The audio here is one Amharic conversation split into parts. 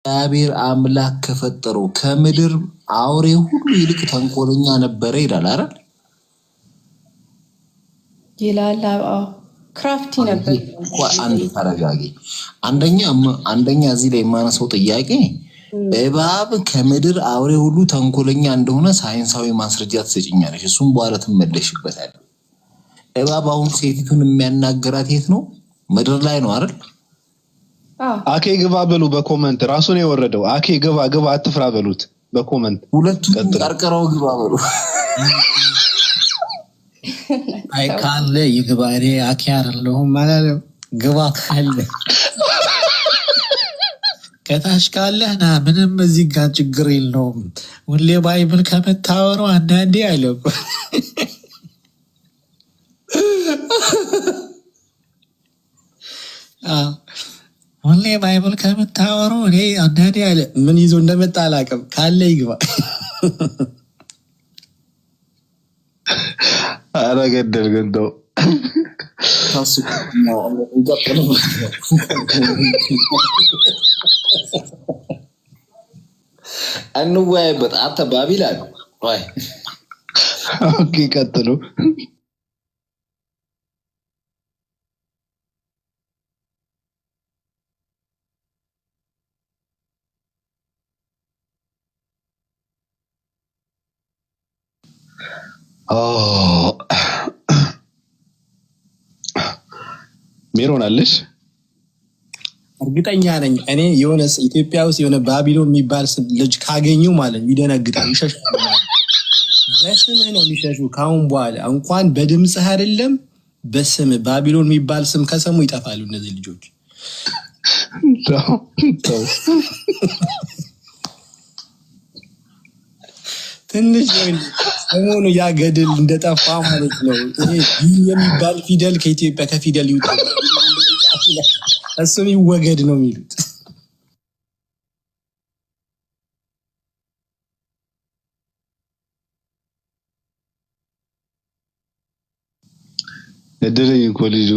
እግዚአብሔር አምላክ ከፈጠረው ከምድር አውሬ ሁሉ ይልቅ ተንኮለኛ ነበረ ይላል አይደል? ይላል። ክራፍቲ ነበር። አንድ ተረጋጊ። አንደኛ እዚህ ላይ የማነሳው ጥያቄ እባብ ከምድር አውሬ ሁሉ ተንኮለኛ እንደሆነ ሳይንሳዊ ማስረጃ ትሰጪኛለሽ። እሱም በኋላ ትመለሽበታለሽ። እባብ አሁን ሴቲቱን የሚያናገራት የት ነው? ምድር ላይ ነው አይደል? አኬ ግባ በሉ በኮመንት ራሱ ነው የወረደው። አኬ ግባ አትፍራ በሉት በኮመንት ሁለቱም ቀርቀራው ግባ በሉ። አይ ካለ ይግባ። እኔ አኬ አይደለሁም ማለት ግባ ካለ ከታች ካለህ ና፣ ምንም እዚህ ጋር ችግር የለውም። ሁሌ ባይብል ከምታወሩ አንዳንዴ አይለም ሁሌ ባይብል ከምታወሩ እኔ አንዳንዴ አለ ምን ይዞ እንደመጣ አላውቅም። ካለ ይግባ። ኧረ ገደል ገንደው እንወያይበት። አንተ ባቢላን ወይ ኦኬ ቀጥሉ። ሜሮን አለሽ? እርግጠኛ ነኝ እኔ የሆነ ኢትዮጵያ ውስጥ የሆነ ባቢሎን የሚባል ልጅ ካገኙ ማለት ይደነግጣሉ፣ ይሸሻሉ። በስምህ ነው የሚሸሹ። ካሁን በኋላ እንኳን በድምፅህ አይደለም በስም ባቢሎን የሚባል ስም ከሰሙ ይጠፋሉ እነዚህ ልጆች። ትንሽ ሰሞኑ ያገድል እንደጠፋ ማለት ነው። ይሄ የሚባል ፊደል ከኢትዮጵያ ከፊደል ይውጣ፣ እሱም ይወገድ ነው የሚሉት። እድለኝ እኮ ልጁ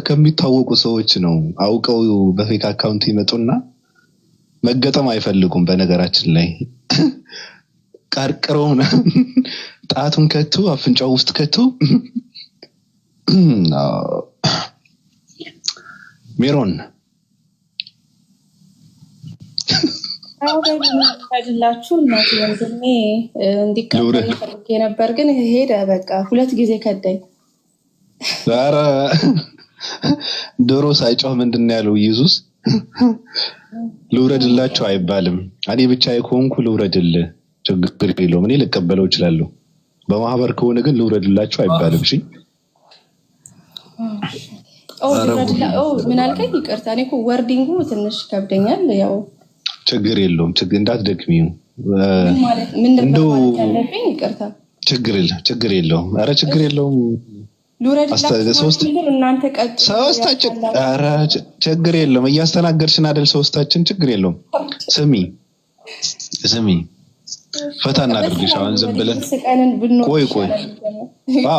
ከሚታወቁ ሰዎች ነው። አውቀው በፌክ አካውንት ይመጡና መገጠም አይፈልጉም። በነገራችን ላይ ቀርቅረው ጣቱን ከቱ አፍንጫው ውስጥ ከቱ። ሜሮን አውደላችሁ እናት ወንድሜ እንዲቀበል ፈልጌ ነበር፣ ግን ሄደ። በቃ 2 ጊዜ ከዳኝ። ዛሬ ዶሮ ሳይጮህ ምንድነው ያለው ኢየሱስ? ልውረድላችሁ አይባልም። እኔ ብቻ የኮንኩ ልውረድልህ ችግር የለውም፣ እኔ ልቀበለው እችላለሁ። በማህበር ከሆነ ግን ልውረድላችሁ አይባልም። እሺ ምን አልከኝ? ይቅርታ፣ እኔ እኮ ወርዲንጉ ትንሽ ከብደኛል። ያው ችግር የለውም፣ እንዳትደክሚው። ምንድነው ማለት ያለብኝ? ይቅርታ፣ ችግር የለውም። ኧረ ችግር የለውም። ሶስታችን ኧረ ችግር የለውም። እያስተናገድሽን አይደል? ሶስታችን ችግር የለውም። ስሚ ፈታ እናድርግሽ። አሁን ዝም ብለን ቆይ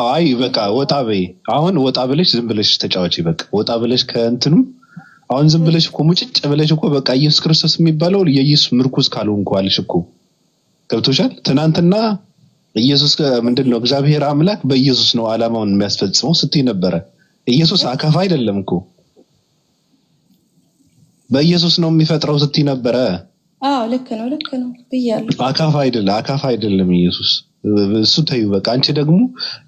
አይ በቃ ወጣ በይ። አሁን ወጣ ብለሽ ዝም ብለሽ ተጫዋች። በቃ ወጣ ብለሽ ከእንትኑ አሁን ዝም ብለሽ እኮ ሙጭጭ ብለሽ እኮ በቃ ኢየሱስ ክርስቶስ የሚባለው የኢየሱስ ምርኩዝ ካልሆንኩ አልሽ እኮ። ገብቶሻል? ትናንትና ኢየሱስ ምንድነው? እግዚአብሔር አምላክ በኢየሱስ ነው ዓላማውን የሚያስፈጽመው ስትይ ነበረ። ኢየሱስ አካፋ አይደለም እኮ፣ በኢየሱስ ነው የሚፈጥረው ስትይ ነበረ። ልክ ነው ብያለሁ። አካፋ አይደለም ኢየሱስ። እሱ ተይው በቃ። አንቺ ደግሞ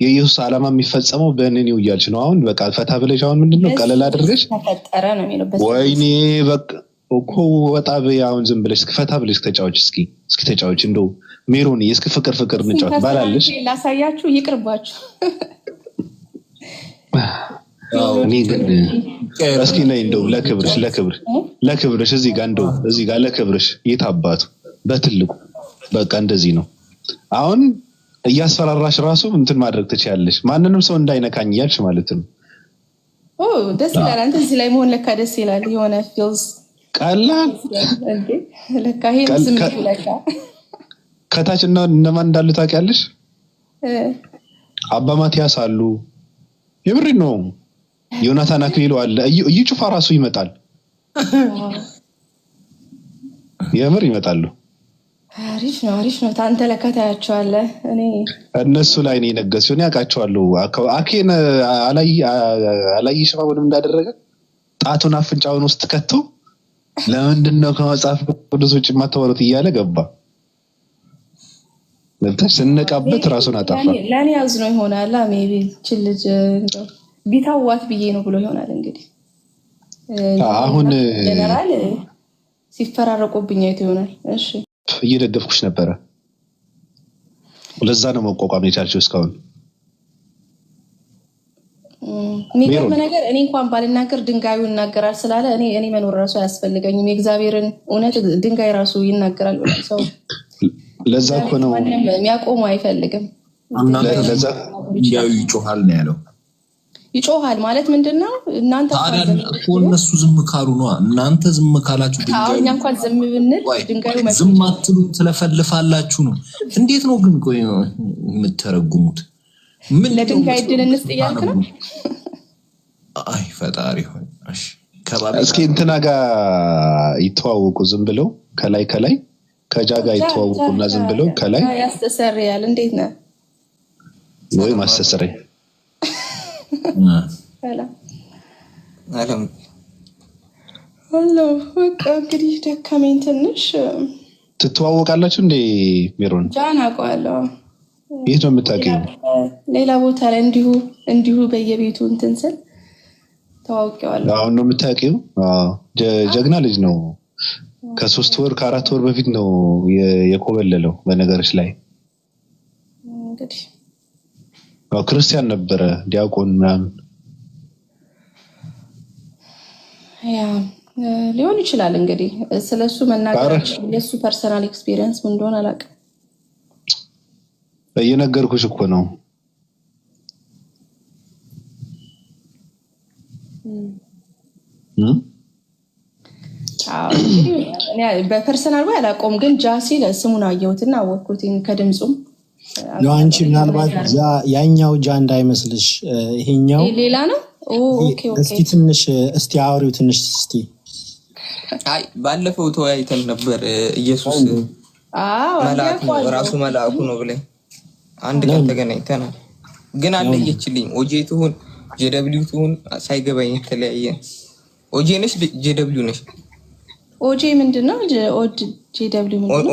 የኢየሱስ ዓላማ የሚፈጸመው በእኔ ነው እያልሽ ነው። አሁን በቃ ፈታ ብለሽ አሁን ምንድነው ቀለል አድርገሽ ተፈጠረ ነው የሚለው። ወይኔ በቃ እኮ ወጣ በይ። አሁን ዝም ብለሽ ፈታ ብለሽ ተጫዋች። እስኪ ተጫዋች። እንደው ሜሮን እስኪ ፍቅር እንጫወት ባላለሽ ላሳያችሁ። ይቅርባችሁ። እኔ ግን እስኪ ነይ እንደው ለክብርሽ እዚህ ጋር ለክብርሽ የታባቱ በትልቁ በቃ እንደዚህ ነው። አሁን እያስፈራራሽ ራሱ እንትን ማድረግ ትችያለሽ። ማንንም ሰው እንዳይነካኝ እያልሽ ማለት ነው። ደስ ይላል። አንተ እዚህ ላይ መሆን ለካ ደስ ይላል። የሆነ ፊልስ ቀላል ለካ ይሄን ስሜት ለካ ከታች እና እነማን እንዳሉ ታውቂያለሽ? አባ ማቲያስ አሉ። የምሬ ነው። ዮናታን አክሊሉ አለ። እዩ ጩፋ ራሱ ይመጣል። የምር ይመጣሉ። አሪፍ ነው። ታንተ ለከታያቸዋለህ። እኔ እነሱ ላይ ነው የነገሱ። እኔ አውቃቸዋለሁ። አኬን አላየሽም ምንም እንዳደረገ ጣቱን አፍንጫውን ውስጥ ከቶ ለምንድን ነው ከመጽሐፍ ቅዱስ ውጭ የማታወሩት እያለ ገባ። ለምታሽ ስንነቃበት ራሱን አጠፋ። ለእኔ አዝኖ ይሆናል። ሜቢ ልጅ ቢታዋት ብዬ ነው ብሎ ይሆናል እንግዲህ። አሁን ጀነራል ሲፈራረቁብኝ አይቶ ይሆናል። እሺ እየደገፍኩሽ ነበረ። ለዛ ነው መቋቋም የቻልሽው እስካሁን። የሚገርም ነገር እኔ እንኳን ባልናገር ድንጋዩ ይናገራል ስላለ እኔ መኖር ራሱ አያስፈልገኝም። የእግዚአብሔርን እውነት ድንጋይ ራሱ ይናገራል ብሏል ሰው። ለዛ እኮ ነው የሚያቆሙ አይፈልግም። ለዛ ድንጋዩ ይጮሃል ነው ያለው። ይጮሃል ማለት ምንድነው? እናንተ እነሱ ዝም ካሉ ነው። እናንተ ዝም ካላችሁ ድንጋዩ እኛ እንኳን ዝም ብንል ድንጋዩ ዝም አትሉ፣ ትለፈልፋላችሁ ነው። እንዴት ነው ግን ቆይ የምትተረጉሙት? ምን ለድንጋይ ድል እንስጥ እያልክ ነው? አይ ፈጣሪ ሆይ። እሺ እስኪ እንትና ጋር ይተዋወቁ ዝም ብለው ከላይ ከጃ ጋር ይተዋወቁና ዝም ብለው ከላይ ያስተሰርያል። እንዴት ነው ወይ ማስተሰሪያ አለም አሎ በቃ እንግዲህ ደከመኝ ትንሽ። ትተዋወቃላችሁ እንዴ ሜሮን? ጃን አውቀዋለሁ። የት ነው የምታውቂው? ሌላ ቦታ ላይ እንዲሁ በየቤቱ እንትን ስል ተዋውቀዋለሁ። አሁን ነው የምታውቂው? ጀግና ልጅ ነው። ከ3 ወር ከ4 ወር በፊት ነው የኮበለለው። በነገርሽ ላይ እንግዲህ ክርስቲያን ነበረ፣ ዲያቆን ምናምን። ያ ሊሆን ይችላል እንግዲህ። ስለሱ መናገር የሱ ፐርሰናል ኤክስፒሪየንስ ምን እንደሆነ አላውቅም። እየነገርኩሽ እኮ ነው። በፐርሰናል ወይ አላውቀውም፣ ግን ጃሲ ለስሙን አየሁትና አወቅኩትኝ ከድምፁም። አንቺ ምናልባት ያኛው ጃ እንዳይመስልሽ ይሄኛው ሌላ ነው። እስቲ ትንሽ እስቲ አውሪው ትንሽ እስቲ። አይ ባለፈው ተወያይተን ነበር። ኢየሱስ መልአክ ነው ራሱ መልአኩ ነው ብለኝ አንድ ቀን ተገናኝተናል። ግን አለየችልኝ። ኦጄ ትሁን ጄደብሊው ትሁን ሳይገባኝ ተለያየ። ኦጄ ነሽ ጄደብሊው ነሽ? ኦጄ ምንድነው? ጄደብሊው ምንድነው?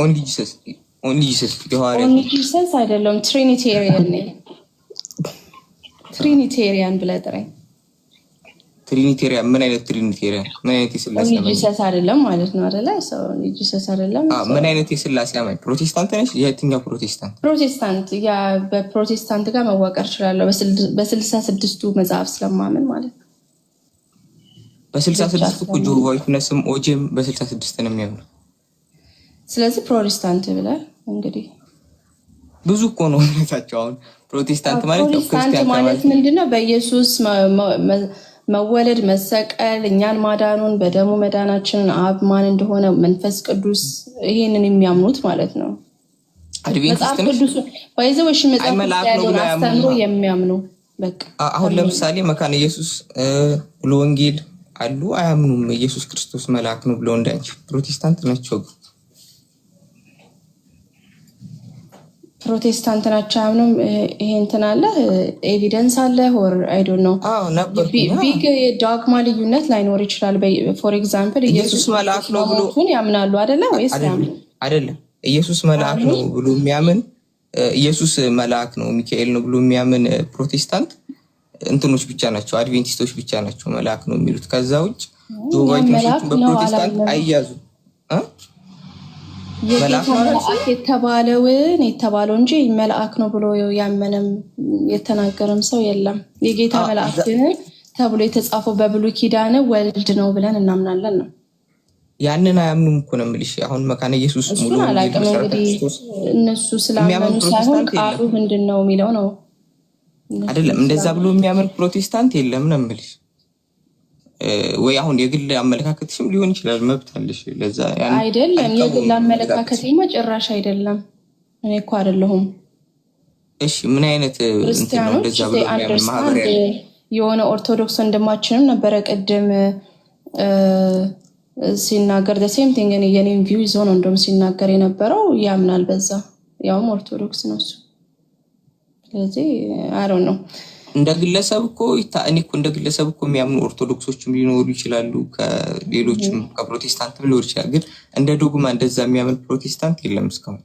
ኦንሊ ጂሰስ የሐዋርያት ኦንሊ ጂሰስ አይደለም፣ ትሪኒቴሪያን ነኝ። ትሪኒቴሪያን ብለህ ጥራኝ። ትሪኒቴሪያን ምን አይነት ትሪኒቴሪያን? ምን አይነት የስላሴ ኦንሊ ጂሰስ አይደለም ማለት ነው አይደለ? ሰው ኦንሊ ጂሰስ አይደለም። ምን አይነት የስላሴ አማኝ? ፕሮቴስታንት ነሽ? የትኛው ፕሮቴስታንት? ፕሮቴስታንት። ያ በፕሮቴስታንት ጋር መዋቀር እችላለሁ በ66ቱ መጽሐፍ ስለማምን ማለት ነው። በ66 እኮ ጆሆቫ ዊትነስም ኦጄም በ66 ነው የሚያምነው። ስለዚህ ፕሮቴስታንት ብለህ እንግዲህ ብዙ እኮ ነው እውነታቸው። አሁን ፕሮቴስታንት ማለት ክርስቲያን ማለት ምንድነው? በኢየሱስ መወለድ መሰቀል፣ እኛን ማዳኑን፣ በደሙ መዳናችንን፣ አብ ማን እንደሆነ፣ መንፈስ ቅዱስ ይሄንን የሚያምኑት ማለት ነው። አድቬንቲስት ነሽ? ባይዘው እሺ መጽሐፍ ያለውን አስተምሮ የሚያምኑ በቃ አሁን ለምሳሌ መካነ ኢየሱስ ብሎ ወንጌል አሉ አያምኑም። ኢየሱስ ክርስቶስ መልአክ ነው ብሎ እንዳንቺ ፕሮቴስታንት ናቸው። ፕሮቴስታንት ናቸው አያምኑም። ይሄ እንትን አለ ኤቪደንስ አለ ኦር አይ ዶንት ኖ። ቢግ ዶግማ ልዩነት ላይኖር ይችላል። ፎር ኤግዛምፕል ኢየሱስ መልአክ ነው ብሎ ያምናሉ አይደለ ወይስ አይደለም? ኢየሱስ መልአክ ነው ብሎ የሚያምን ኢየሱስ መልአክ ነው ሚካኤል ነው ብሎ የሚያምን ፕሮቴስታንት እንትኖች ብቻ ናቸው፣ አድቬንቲስቶች ብቻ ናቸው መልአክ ነው የሚሉት። ከዛ ውጭ ጆቫይት ነው በፕሮቴስታንት አይያዙ። መልአክ የተባለው እንጂ መልአክ ነው ብሎ ያመነም የተናገረም ሰው የለም። የጌታ መልአክ ተብሎ የተጻፈው በብሉይ ኪዳን ወልድ ነው ብለን እናምናለን ነው። ያንን አያምኑም እኮ ነው የምልሽ። አሁን መካነ ኢየሱስ ሙሉ አላውቅም እንግዲህ እነሱ ስላመኑ ሳይሆን ቃሉ ምንድን ነው የሚለው ነው አይደለም። እንደዛ ብሎ የሚያምን ፕሮቴስታንት የለም ነው የምልሽ። ወይ አሁን የግል አመለካከትሽም ሊሆን ይችላል፣ መብት አለሽ። ለዛ ያን አይደለም የግል አመለካከቴማ ጭራሽ አይደለም። እኔ እኮ አይደለሁም። እሺ ምን አይነት እንትን ነው እንደዛ ብሎ የሚያምን ማህበር ያለ? የሆነ ኦርቶዶክስ ወንድማችንም ነበረ ቅድም ሲናገር ሴም ቲንግ የኔን ቪው ይዞ ነው እንደውም ሲናገር የነበረው ያምናል በዛ ያውም ኦርቶዶክስ ነው እሱ። ስለዚህ አይ ዶንት ኖ እንደ ግለሰብ እኮ እንደ ግለሰብ እኮ የሚያምኑ ኦርቶዶክሶችም ሊኖሩ ይችላሉ፣ ከሌሎችም ከፕሮቴስታንትም ሊኖር ይችላል። ግን እንደ ዶግማ እንደዛ የሚያምን ፕሮቴስታንት የለም እስካሁን።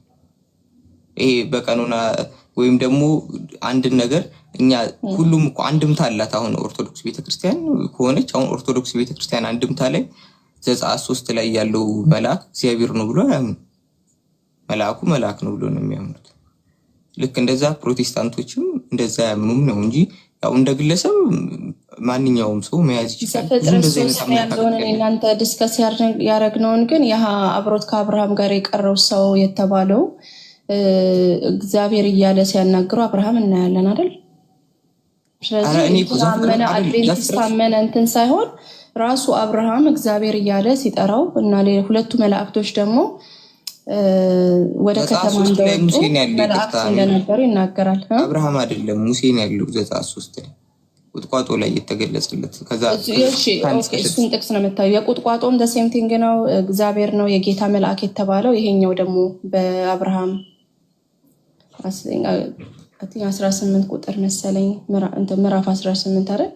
ይሄ በቀኖና ወይም ደግሞ አንድ ነገር እኛ ሁሉም እኮ አንድምታ አላት። አሁን ኦርቶዶክስ ቤተክርስቲያን ከሆነች አሁን ኦርቶዶክስ ቤተክርስቲያን አንድምታ ላይ ዘጸአት 3 ላይ ያለው መልአክ እግዚአብሔር ነው ብሎ አያምኑ። መልአኩ መልአክ ነው ብሎ ነው የሚያምኑት። ልክ እንደዛ ፕሮቴስታንቶችም እንደዛ ያምኑም ነው እንጂ ያው እንደ ግለሰብ ማንኛውም ሰው መያዝ ይችላል። እንደዚህ ያለውን እናንተ ዲስከስ ያደረግነውን ግን ያ አብሮት ከአብርሃም ጋር የቀረው ሰው የተባለው እግዚአብሔር እያለ ሲያናግሩ አብርሃም እናያለን አይደል? ስለዚህ ታመነ እንትን ሳይሆን ራሱ አብርሃም እግዚአብሔር እያለ ሲጠራው እና ሁለቱ መላእክቶች ደግሞ ወደ ከተማ እንደወጡ መላእክት እንደነበሩ ይናገራል። አብርሃም አይደለም ሙሴን ያለው ዘጸአት 3 ላይ ቁጥቋጦ ላይ የተገለጸለት። ከዛ እሱን ጥቅስ ነው የምታየው። የቁጥቋጦም ሴም ቲንግ ነው፣ እግዚአብሔር ነው የጌታ መልአክ የተባለው። ይሄኛው ደግሞ በአብርሃም 18 ቁጥር መሰለኝ ምዕራፍ 18 አይደል?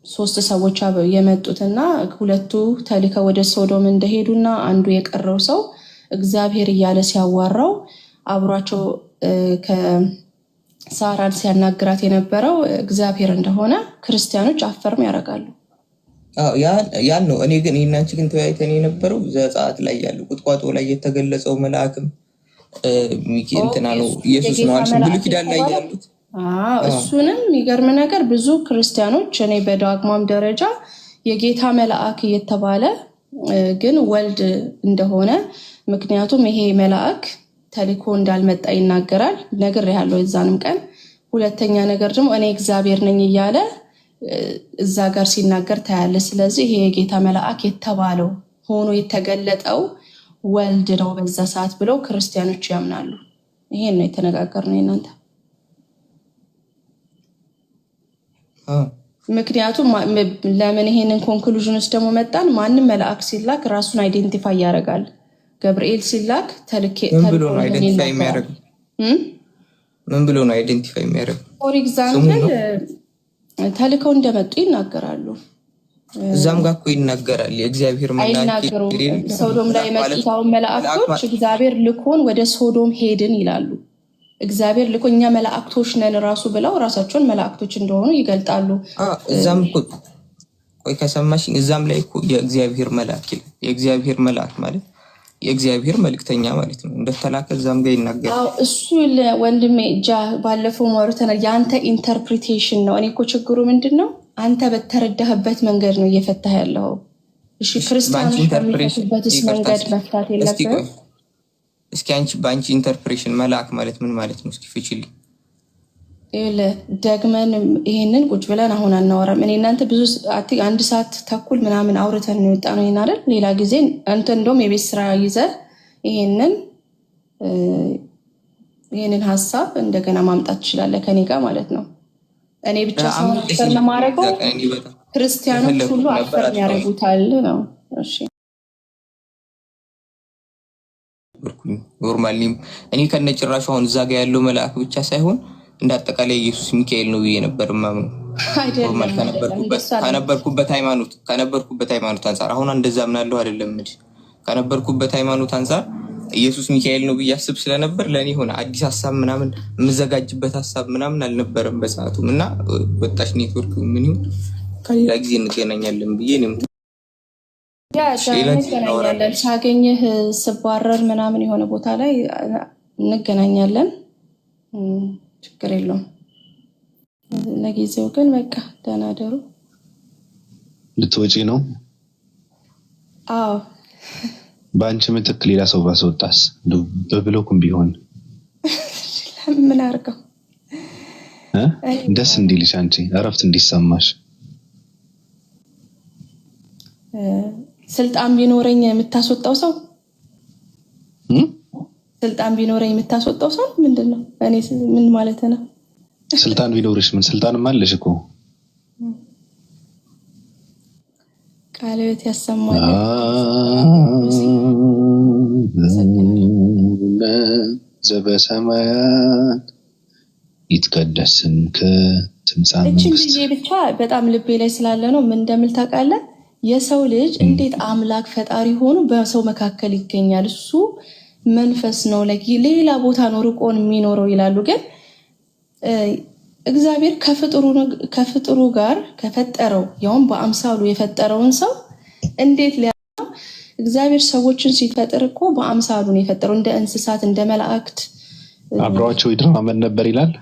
3 ሰዎች የመጡትና ሁለቱ ተልከው ወደ ሶዶም እንደሄዱና አንዱ የቀረው ሰው እግዚአብሔር እያለ ሲያዋራው አብሯቸው ከሳራን ሲያናግራት የነበረው እግዚአብሔር እንደሆነ ክርስቲያኖች አፈርም ያደርጋሉ። ያን ነው። እኔ ግን እናንቺ ግን ተወያይተን የነበረው ዘጸአት ላይ ያለው ቁጥቋጦ ላይ የተገለጸው መልአክም እንትና ነው ኢየሱስ ነው አልሽ። ብሉይ ኪዳን ላይ ያሉት እሱንም የሚገርም ነገር ብዙ ክርስቲያኖች እኔ በዳግማም ደረጃ የጌታ መልአክ እየተባለ ግን ወልድ እንደሆነ ምክንያቱም ይሄ መልአክ ተልኮ እንዳልመጣ ይናገራል። ነገር ያለው የዛንም ቀን ሁለተኛ ነገር ደግሞ እኔ እግዚአብሔር ነኝ እያለ እዛ ጋር ሲናገር ታያለ። ስለዚህ ይሄ የጌታ መልአክ የተባለው ሆኖ የተገለጠው ወልድ ነው በዛ ሰዓት ብለው ክርስቲያኖች ያምናሉ። ይሄን ነው የተነጋገርነው እናንተ። ምክንያቱም ለምን ይሄንን ኮንክሉዥን ውስጥ ደግሞ መጣን? ማንም መልአክ ሲላክ ራሱን አይዴንቲፋይ ያደርጋል። ገብርኤል ሲላክ ምን ብሎ ነው አይዴንቲፋይ የሚያደርግ? ምን ብሎ ነው አይዴንቲፋይ የሚያደርግ? ፎር ኤግዛምፕል ተልከው እንደመጡ ይናገራሉ። እዛም ጋር እኮ ይናገራል የእግዚአብሔር መልአክ ሶዶም ላይ የመጡት መላእክቶች እግዚአብሔር ልኮን ወደ ሶዶም ሄድን ይላሉ። እግዚአብሔር ልኮ እኛ መላእክቶች ነን ራሱ ብለው ራሳቸውን መላእክቶች እንደሆኑ ይገልጣሉ። እዛም እኮ ቆይ ከሰማሽኝ እዛም ላይ እኮ የእግዚአብሔር መልአክ ይላል። የእግዚአብሔር መልአክ ማለት የእግዚአብሔር መልእክተኛ ማለት ነው። እንደተላከ እዛም ጋር ይናገራል። እሱ ወንድሜ ባለፈው ማውራተና ያንተ ኢንተርፕሪቴሽን ነው። እኔ እኮ ችግሩ ምንድነው? አንተ በተረዳህበት መንገድ ነው እየፈታህ ያለው። እሺ ክርስቲያኖች በሚፈቱበትስ መንገድ መፍታት የለብህም? እስኪ አንቺ በአንቺ ኢንተርፕሬሽን መልአክ ማለት ምን ማለት ነው? እስኪ ፍቺልኝ። ደግመን ይሄንን ቁጭ ብለን አሁን አናወራም። እኔ እናንተ ብዙ 1 ሰዓት ተኩል ምናምን አውርተን ነው የወጣነው አይደል? ሌላ ጊዜ አንተ እንደውም የቤት ስራ ይዘህ ይሄንን ሀሳብ እንደገና ማምጣት ትችላለህ ከኔ ጋር ማለት ነው። እኔ ብቻ ሳይሆን አፈር ማረገው ክርስቲያኖች ሁሉ አፈር ያረጉታል ነው። እሺ ኖርማሊ እኔ ከነጭራሹ አሁን እዛ ጋር ያለው መልአክ ብቻ ሳይሆን እንዳጠቃላይ ኢየሱስ ሚካኤል ነው ብዬ ነበር ማምነው። ኖርማል ከነበርኩበት ሃይማኖት አንፃር አሁን እንደዛ ምናለው አይደለም እንጂ ከነበርኩበት ሃይማኖት አንፃር ኢየሱስ ሚካኤል ነው ብዬ አስብ ስለነበር ለኔ ሆነ አዲስ ሀሳብ ምናምን የምዘጋጅበት ሀሳብ ምናምን አልነበረም በሰዓቱም። እና ወጣሽ ኔትወርክ ምን ይሁን ከሌላ ጊዜ እንገናኛለን ብዬ ነው እንገናኛለን። ሳገኝህ ስባረር ምናምን የሆነ ቦታ ላይ እንገናኛለን። ችግር የለውም። ለጊዜው ግን በቃ ደህና ደሩ። ልትወጪ ነው? አዎ። በአንቺ ምትክ ሌላ ሰው ባስወጣስ? በብሎክም ቢሆን ምን አድርገው ደስ እንዲልሽ አንቺ እረፍት እንዲሰማሽ። ስልጣን ቢኖረኝ የምታስወጣው ሰው ስልጣን ቢኖረኝ የምታስወጣው ሰው ምንድነው? እኔ ምን ማለት ነው? ስልጣን ቢኖርሽ ምን ስልጣንም አለሽ እኮ። ቃልዎት ያሰማል። ዘበሰማያት ይትቀደስ ስምከ ትምጻእ መንግስትከ። ብቻ በጣም ልቤ ላይ ስላለ ነው። ምን እንደምል ታውቃለህ? የሰው ልጅ እንዴት አምላክ ፈጣሪ ሆኖ በሰው መካከል ይገኛል? እሱ መንፈስ ነው፣ ሌላ ቦታ ነው ርቆን የሚኖረው ይላሉ። ግን እግዚአብሔር ከፍጥሩ ጋር ከፈጠረው ያውም በአምሳሉ የፈጠረውን ሰው እንዴት እግዚአብሔር ሰዎችን ሲፈጥር እኮ በአምሳሉ ነው የፈጠረው፣ እንደ እንስሳት እንደ መላእክት አብሯቸው ይድራመን ነበር ይላል።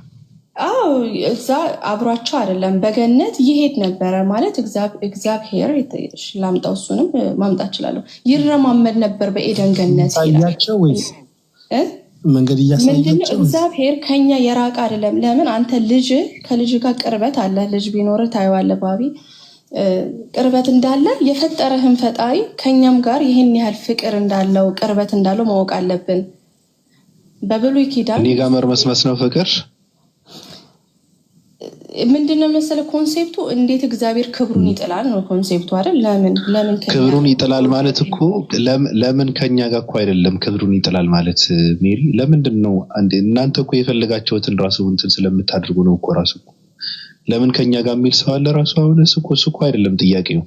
አዎ እዛ አብሯቸው አይደለም፣ በገነት ይሄድ ነበረ ማለት እግዚአብሔር ላምጣው፣ እሱንም ማምጣት እችላለሁ። ይረማመድ ነበር በኤደን ገነት ያያቸው ወይስ መንገድ እያሳያቸው? እግዚአብሔር ከኛ የራቀ አይደለም። ለምን አንተ ከልጅ ጋር ቅርበት አለ። ልጅ ቢኖርህ ታየዋለህ ባቢ ቅርበት እንዳለ የፈጠረህን ፈጣሪ ከኛም ጋር ይህን ያህል ፍቅር እንዳለው ቅርበት እንዳለው ማወቅ አለብን። በብሉይ ኪዳን እኔ ጋር መርመስመስ ነው ፍቅር ምንድነው መሰለህ ኮንሴፕቱ? እንዴት እግዚአብሔር ክብሩን ይጥላል ነው ኮንሴፕቱ አይደል? ለምን ክብሩን ይጥላል ማለት እኮ ለምን ከኛ ጋር እኮ አይደለም ክብሩን ይጥላል ማለት ሜሪ። ለምንድን ነው እናንተ እኮ የፈለጋችሁትን ራሱ እንትን ስለምታደርጉ ነው እኮ ራሱ እኮ ለምን ከኛ ጋር የሚል ሰው አለ ራሱ። አሁን እሱ እኮ አይደለም ጥያቄው።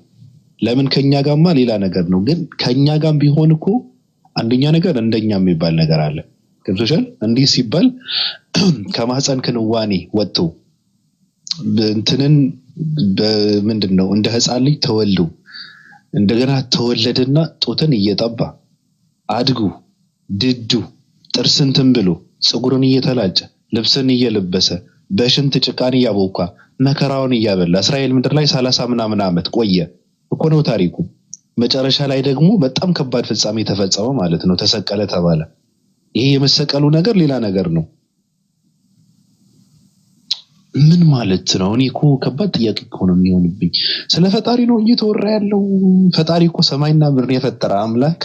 ለምን ከኛ ጋርማ ሌላ ነገር ነው። ግን ከኛ ጋር ቢሆን እኮ አንደኛ ነገር እንደኛ የሚባል ነገር አለ። ገብቶሻል? እንዲህ ሲባል ከማህፀን ክንዋኔ ወጥቶ እንትንን ምንድነው እንደ ህፃን ልጅ ተወልዶ እንደገና ተወለደና ጡትን እየጠባ አድጉ ድዱ ጥርስን ትንብሎ ፀጉርን እየተላጨ ልብስን እየለበሰ በሽንት ጭቃን እያቦካ መከራውን እያበላ እስራኤል ምድር ላይ 30 ምናምን ዓመት ቆየ እኮ ነው ታሪኩ። መጨረሻ ላይ ደግሞ በጣም ከባድ ፍጻሜ ተፈጸመ ማለት ነው። ተሰቀለ ተባለ። ይሄ የመሰቀሉ ነገር ሌላ ነገር ነው። ምን ማለት ነው? እኔ እኮ ከባድ ጥያቄ እኮ ነው የሚሆንብኝ። ስለ ፈጣሪ ነው እንጂ ተወራ ያለው ፈጣሪ እኮ ሰማይና ምድርን የፈጠረ አምላክ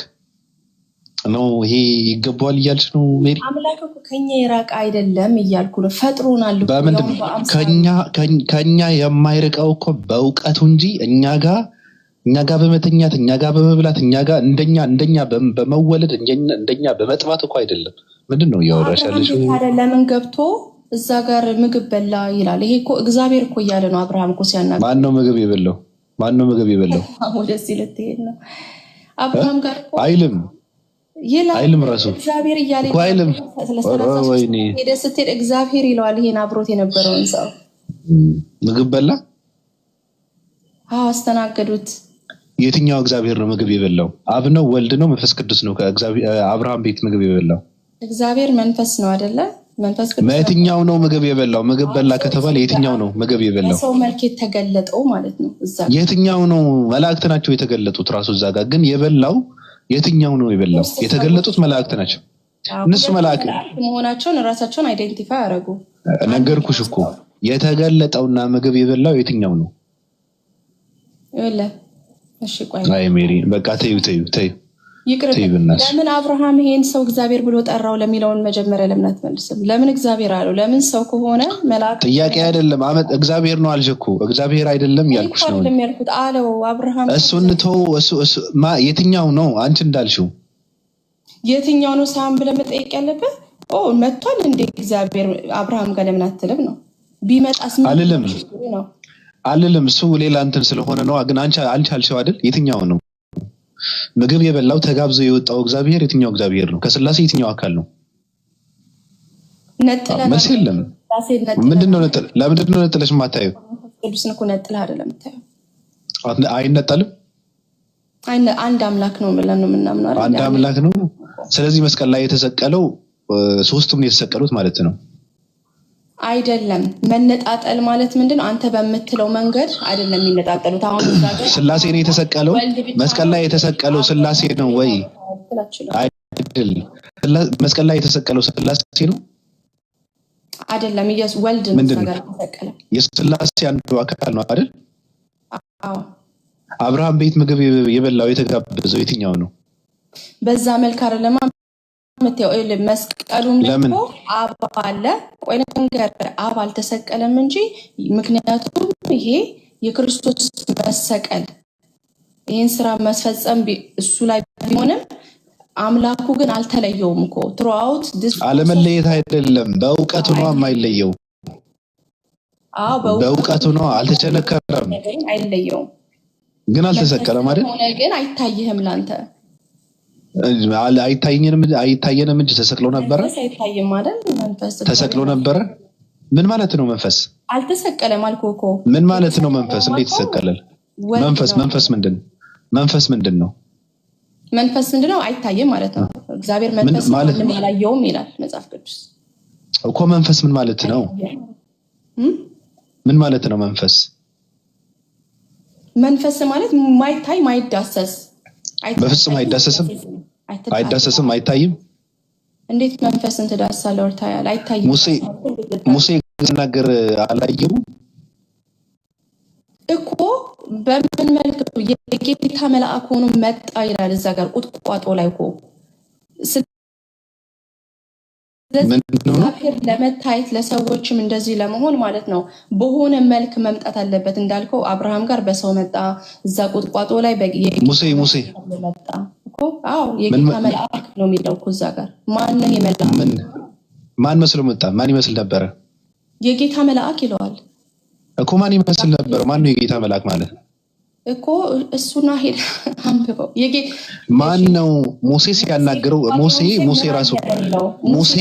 ነው። ይሄ ይገባዋል እያልሽ ነው ሜሪ? አምላክ እኮ ከኛ የራቀ አይደለም እያልኩ ነው። ፈጥሮናል እኮ ከኛ የማይርቀው እኮ በእውቀቱ እንጂ እኛ ጋር በመተኛት እኛ ጋር በመብላት እኛ ጋር እንደኛ በመወለድ እንደኛ በመጥባት እኮ አይደለም። ምንድን ነው እያወራሽ ያለሽው? ለምን ገብቶ እዛ ጋር ምግብ በላ ይላል? ይሄ እኮ እግዚአብሔር እኮ እያለ ነው። አብርሃም እኮ ሲያናግረው ማን ነው ምግብ የበላው? ወደዚህ ልትሄድ ነው አብርሃም ጋር እኮ አይልም ራሱ እግዚአብሔር እያለ ሄደ ስትሄድ እግዚአብሔር ይለዋል። ይሄን አብሮት የነበረውን ሰው ምግብ በላ። አስተናገዱት። የትኛው እግዚአብሔር ነው ምግብ የበላው? አብ ነው? ወልድ ነው? መንፈስ ቅዱስ ነው? ከአብርሃም ቤት ምግብ የበላው እግዚአብሔር መንፈስ ነው አይደለ? መንፈስ ቅዱስ። የትኛው ነው ምግብ የበላው? ምግብ በላ ከተባለ የትኛው ነው ምግብ የበላው? ሰው መልክ የተገለጠው ማለት ነው። እዛ የትኛው ነው? መላእክት ናቸው የተገለጡት ራሱ እዛ ጋር። ግን የበላው የትኛው ነው የበላው? የተገለጡት መላእክት ናቸው። እነሱ መላእክት መሆናቸውን ራሳቸውን አይደንቲፋይ ያደረጉ ነገርኩሽ እኮ። የተገለጠውና ምግብ የበላው የትኛው ነው? እሺ ቆይ አይ ሜሪ በቃ ተይው ይቅርብ። ለምን አብርሃም ይሄን ሰው እግዚአብሔር ብሎ ጠራው ለሚለውን መጀመሪያ ለምን አትመልስም? ለምን እግዚአብሔር አለው? ለምን ሰው ከሆነ መላእክት ጥያቄ አይደለም። እግዚአብሔር ነው አልሽ እኮ። እግዚአብሔር አይደለም ያልኩሽ ነው ያልኩት አለው አብርሃም። እሱን ተው። የትኛው ነው አንቺ እንዳልሽው? የትኛው ነው ሳም ብለህ መጠየቅ ያለብህ? መጥቷል እንዴ እግዚአብሔር አብርሃም ጋር ለምን አትልም ነው? ቢመጣስ ምን አልልም። እሱ ሌላ እንትን ስለሆነ ነው። ግን አንቺ አልሽው አይደል? የትኛው ነው ምግብ የበላው? ተጋብዞ የወጣው እግዚአብሔር የትኛው እግዚአብሔር ነው? ከስላሴ የትኛው አካል ነው? መልስ የለም። ምንድነው ነጥለሽ የማታየው? ቅዱስን እኮ ነጥለህ አይደለም የምታየው። አይነጠልም። አንድ አምላክ ነው ብለን ነው የምናምነው አይደል? አንድ አምላክ ነው። ስለዚህ መስቀል ላይ የተሰቀለው ሶስቱም ነው የተሰቀሉት ማለት ነው አይደለም። መነጣጠል ማለት ምንድነው? አንተ በምትለው መንገድ አይደለም የሚነጣጠሉት። አሁን ስላሴ ነው የተሰቀለው። መስቀል ላይ የተሰቀለው ስላሴ ነው ወይ? አይደለም። መስቀል ላይ የተሰቀለው ስላሴ ነው አይደለም። ኢየሱስ ወልድ ነው የተሰቀለው። የስላሴ አንዱ አካል ነው አይደል? አዎ። አብርሃም ቤት ምግብ የበላው የተጋበዘው የትኛው ነው? በዛ መልክ አይደለም መስቀሉም ደግሞ አብ አለ። ቆይ ነገር አብ አልተሰቀለም እንጂ ምክንያቱም ይሄ የክርስቶስ መሰቀል ይህን ስራ መስፈጸም እሱ ላይ ቢሆንም አምላኩ ግን አልተለየውም እኮ ትሩአውት አለመለየት አይደለም በእውቀቱ ነው የማይለየው። በእውቀቱ ነው አልተቸነከረም። አይለየውም ግን አልተሰቀለም አይደል? ግን አይታይህም ላንተ አይታየንም እንጂ ተሰቅሎ ነበረ። አይታይም አይደል? መንፈስ ተሰቅሎ ነበረ። ምን ማለት ነው መንፈስ? አልተሰቀለም አልኩህ እኮ። ምን ማለት ነው መንፈስ? እንዴት ይሰቀላል? መንፈስ ምንድን ነው? መንፈስ ምንድን ነው? መንፈስ ምንድነው? አይታይም ማለት ነው። እግዚአብሔር መንፈስ ምን ያላየውም ይላል መጽሐፍ ቅዱስ እኮ። መንፈስ ምን ማለት ነው? ምን ማለት ነው መንፈስ? መንፈስ ማለት ማይታይ ማይዳሰስ። በፍጹም አይዳሰስም፣ አይዳሰስም፣ አይታይም። እንዴት መንፈስን ትዳስሳለህ? ወርታያል አይታይም። ሙሴ ሲናገር አላየው እኮ። በምን መልክ የጌታ መልአክ ሆኖ መጣ ይላል እዛ ጋር ቁጥቋጦ ላይ እኮ። እግዚአብሔር ለመታየት ለሰዎችም እንደዚህ ለመሆን ማለት ነው በሆነ መልክ መምጣት አለበት። እንዳልከው አብርሃም ጋር በሰው መጣ፣ እዛ ቁጥቋጦ ላይ ሙሴ መጣ እኮ። አዎ የጌታ መልአክ ነው የሚለው እኮ እዛ ጋር። ማን ነው የመጣው? ማን መስሎ መጣ? ማን ይመስል ነበረ? የጌታ መልአክ ይለዋል እኮ። ማን ይመስል ነበር? ማን ነው የጌታ መልአክ ማለት እኮ? እሱና ሄድ አንብበው። ማን ነው? ሙሴ ሲያናግረው ሙሴ ራሱ ሙሴ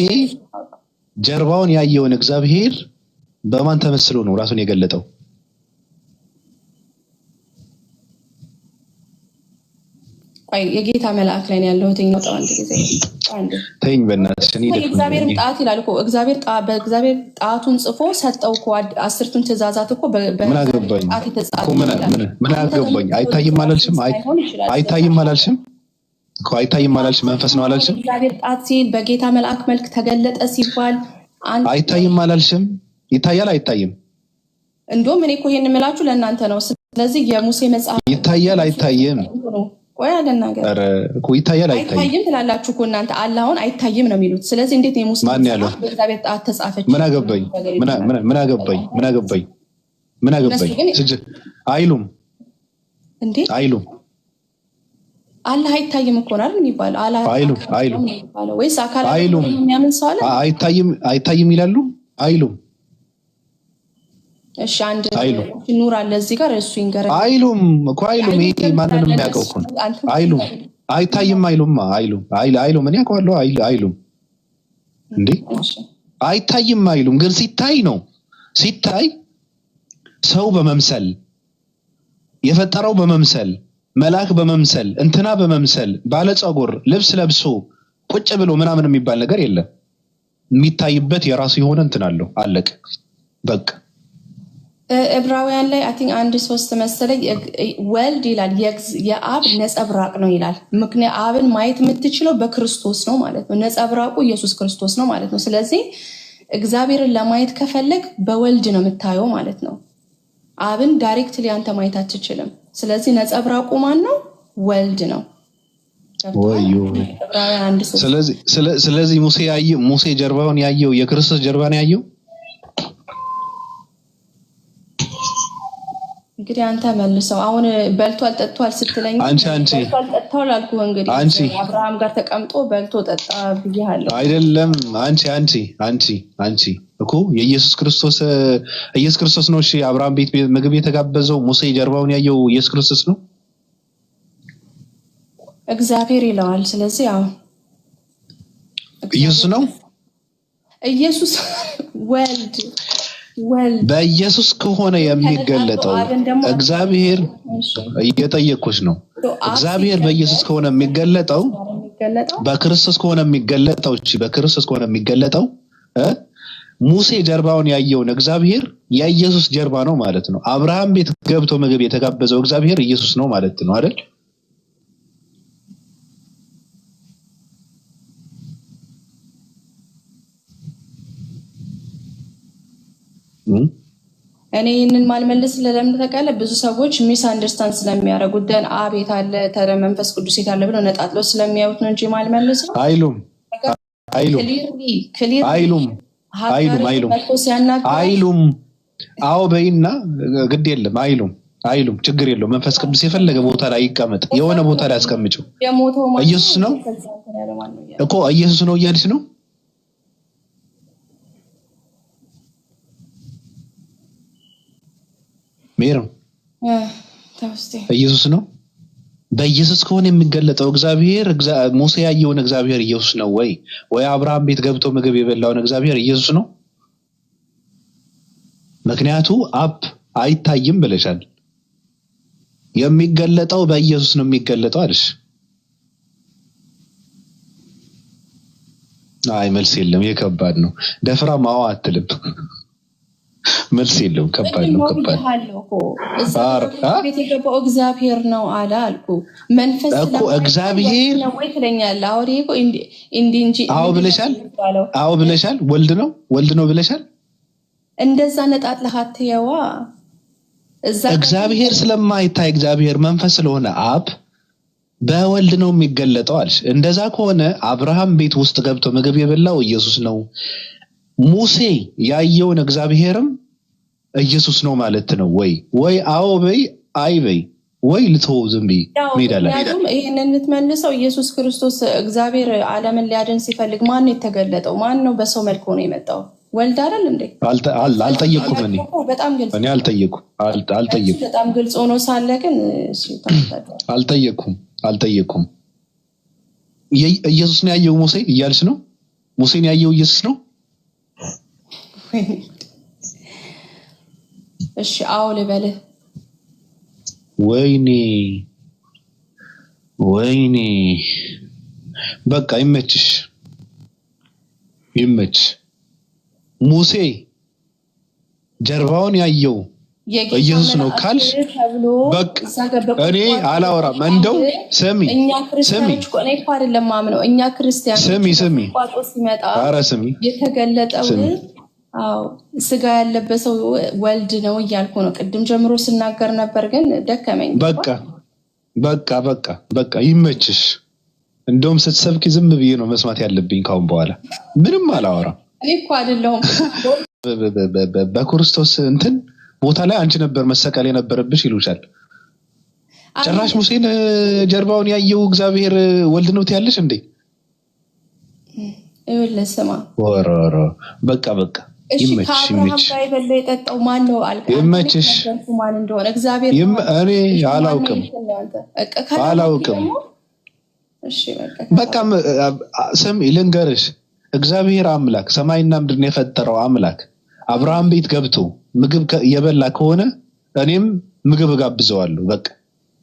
ጀርባውን ያየውን እግዚአብሔር በማን ተመስሎ ነው ራሱን የገለጠው? የጌታ መልአክ ላይ ያለሁት ነው። አንድ ጊዜ ተይኝ በእናትሽ። እግዚአብሔር ጣት ይላል እኮ። በእግዚአብሔር ጣቱን ጽፎ ሰጠው እኮ 10ቱን ትእዛዛት እኮ። ምን አገባኝ? አይታይም አላልሽም? አይታይም አላልሽም እኮ። አይታይም አላልሽም? መንፈስ ነው አላልሽም? እግዚአብሔር ጣት ሲል በጌታ መልአክ መልክ ተገለጠ ሲባል አይታይም አላልሽም? ይታያል አይታይም? እንደውም እኔ እኮ ይሄን የምላችሁ ለእናንተ ነው። ስለዚህ የሙሴ መጽሐፍ ይታያል አይታይም? ወይ አለናገር እኮ ይታያል አይታይም ትላላችሁ እኮ እናንተ። አላህን አይታይም ነው የሚሉት። ስለዚህ እንዴት ነው ሙሴ በእግዚአብሔር ጣት ተጻፈች? ምን አገባኝ? አይሉም እንዴ? አይሉም። አላህ አይታይም እኮ ነው አይደል የሚባለው? አይሉም ወይስ አካል የሚያምን ሰው አለ? አይታይም ይላሉ። አይሉም። እሺ አንድ ኑር አለ እዚህ ጋር እሱ ይንገረኝ። አይሉም እኮ አይሉም። ይሄ ማንንም የሚያውቀው እኮ ነው። አይሉም። አይታይም አይሉም። አይሉም እኔ አውቀዋለሁ። አይሉም እንዴ? አይታይም አይሉም። ግን ሲታይ ነው። ሲታይ ሰው በመምሰል የፈጠረው በመምሰል መልአክ በመምሰል እንትና በመምሰል ባለጸጉር ልብስ ለብሶ ቁጭ ብሎ ምናምን የሚባል ነገር የለም። የሚታይበት የራሱ የሆነ እንትን አለው። አለቀ በቃ። ዕብራውያን ላይ አይ ቲንክ 1:3 መሰለኝ ወልድ ይላል የአብ ነጸብራቅ ነው ይላል። ምክንያት አብን ማየት የምትችለው በክርስቶስ ነው ማለት ነው። ነጸብራቁ ኢየሱስ ክርስቶስ ነው ማለት ነው። ስለዚህ እግዚአብሔርን ለማየት ከፈለግ በወልድ ነው የምታየው ማለት ነው። አብን ዳይሬክትሊ አንተ ማየት አትችልም። ስለዚህ ነጸብራቁ ማን ነው? ወልድ ነው። ስለዚህ ሙሴ ጀርባውን ያየው የክርስቶስ ጀርባ ነው ያየው። እንግዲህ አንተ መልሰው አሁን በልቷል ጠጥቷል ስትለኝ በልቷል ጠጥቷል አልኩህ። እንግዲህ አብርሃም ጋር ተቀምጦ በልቶ ጠጣ ብያለሁ አይደለም? አንቺ እኮ የኢየሱስ ክርስቶስ ነው። እሺ አብርሃም ቤት ምግብ የተጋበዘው ሙሴ ጀርባውን ያየው ኢየሱስ ክርስቶስ ነው። እግዚአብሔር ይለዋል። ስለዚህ ያው ኢየሱስ ነው። ኢየሱስ ወልድ በኢየሱስ ከሆነ የሚገለጠው እግዚአብሔር እየጠየኩሽ ነው። እግዚአብሔር በኢየሱስ ከሆነ የሚገለጠው በክርስቶስ ከሆነ የሚገለጠው በክርስቶስ ከሆነ የሚገለጠው ሙሴ ጀርባውን ያየውን እግዚአብሔር የኢየሱስ ጀርባ ነው ማለት ነው። አብርሃም ቤት ገብቶ ምግብ የተጋበዘው እግዚአብሔር ኢየሱስ ነው ማለት ነው አይደል? እኔ ይህንን ማልመልስ ለምን ተቃለ? ብዙ ሰዎች ሚስ አንደርስታንድ ስለሚያደርጉት ደን አብ የት አለ ተረ መንፈስ ቅዱስ የት አለ ብለው ነጣጥለው ስለሚያዩት ነው እንጂ ማልመልስ ነው። አይሉም። አዎ በይና ግድ የለም አይሉም። አይሉም። ችግር የለውም። መንፈስ ቅዱስ የፈለገ ቦታ ላይ ይቀመጥ፣ የሆነ ቦታ ላይ አስቀምጪው። ኢየሱስ ነው እኮ ኢየሱስ ነው እያልሽ ነው። ሜሮን ኢየሱስ ነው። በኢየሱስ ከሆነ የሚገለጠው እግዚአብሔር ሙሴ ያየውን እግዚአብሔር ኢየሱስ ነው ወይ አብርሃም ቤት ገብቶ ምግብ የበላውን እግዚአብሔር ኢየሱስ ነው? ምክንያቱ አብ አይታይም ብለሻል። የሚገለጠው በኢየሱስ ነው የሚገለጠው አለሽ። አይ መልስ የለም። የከባድ ነው። ደፍራ ማዋ አትልም። መልስ የለውም። ከባድ ነው። ቤት የገባው እግዚአብሔር ነው አለ አልኩ። መንፈስ እኮ እግዚአብሔር ነው ወይ ትለኛለህ? አውሪ እኮ እንጂ አዎ ብለሻል። አዎ ብለሻል። ወልድ ነው ብለሻል። እንደዛ ነጣጥለሃት ያዋ እግዚአብሔር ስለማይታይ እግዚአብሔር መንፈስ ስለሆነ አብ በወልድ ነው የሚገለጠው አልሽ። እንደዛ ከሆነ አብርሃም ቤት ውስጥ ገብቶ ምግብ የበላው ኢየሱስ ነው። ሙሴ ያየውን እግዚአብሔርም ኢየሱስ ነው ማለት ነው ወይ አዎ በይ አይ በይ ወይ ልተው ዝም ብዬ ሜዳ ላይ ይሄንን የምትመልሰው ኢየሱስ ክርስቶስ እግዚአብሔር ዓለምን ሊያድን ሲፈልግ ማን ነው የተገለጠው? ማን ነው በሰው መልክ ሆኖ የመጣው? ወልድ አይደል እንዴ? አልጠየኩም። በጣም ግልጽ እኔ አልጠየኩም። በጣም ግልጽ ሆኖ ሳለ ግን አልጠየኩም። ኢየሱስ ነው ያየው ሙሴ እያልሽ ነው? ሙሴን ያየው ኢየሱስ ነው? እሺ አዎ ልበልህ። ወይኔ በቃ ይመችሽ። ሙሴ ጀርባውን ያየው ኢየሱስ ነው ካልሽ በቃ እኔ አላወራም። እንደው ስሚ እኛ ክርስቲያኖች ስሚ የተገለጠው ስጋ ያለበሰው ወልድ ነው እያልኩ ነው። ቅድም ጀምሮ ስናገር ነበር ግን ደከመኝ። በቃ ይመችሽ። እንደውም ስትሰብኪ ዝም ብዬ ነው መስማት ያለብኝ። ካሁን በኋላ ምንም አላወራም። እኔ እኮ አይደለሁም በክርስቶስ እንትን ቦታ ላይ አንቺ ነበር መሰቀል የነበረብሽ ይሉሻል። ጭራሽ ሙሴን ጀርባውን ያየው እግዚአብሔር ወልድ ነው ትያለሽ እንዴ? ይወለስማ ወራራ በቃ ይመችሽ። የጠጣው ማን ነው አልከኝ? ይመችሽ። ማን እንደሆነ እግዚአብሔር እኔ አላውቅም። እሺ በቃ ስም ልንገርሽ፣ እግዚአብሔር አምላክ ሰማይና ምድርን የፈጠረው አምላክ አብርሃም ቤት ገብቶ ምግብ የበላ ከሆነ እኔም ምግብ እጋብዘዋለሁ። በቃ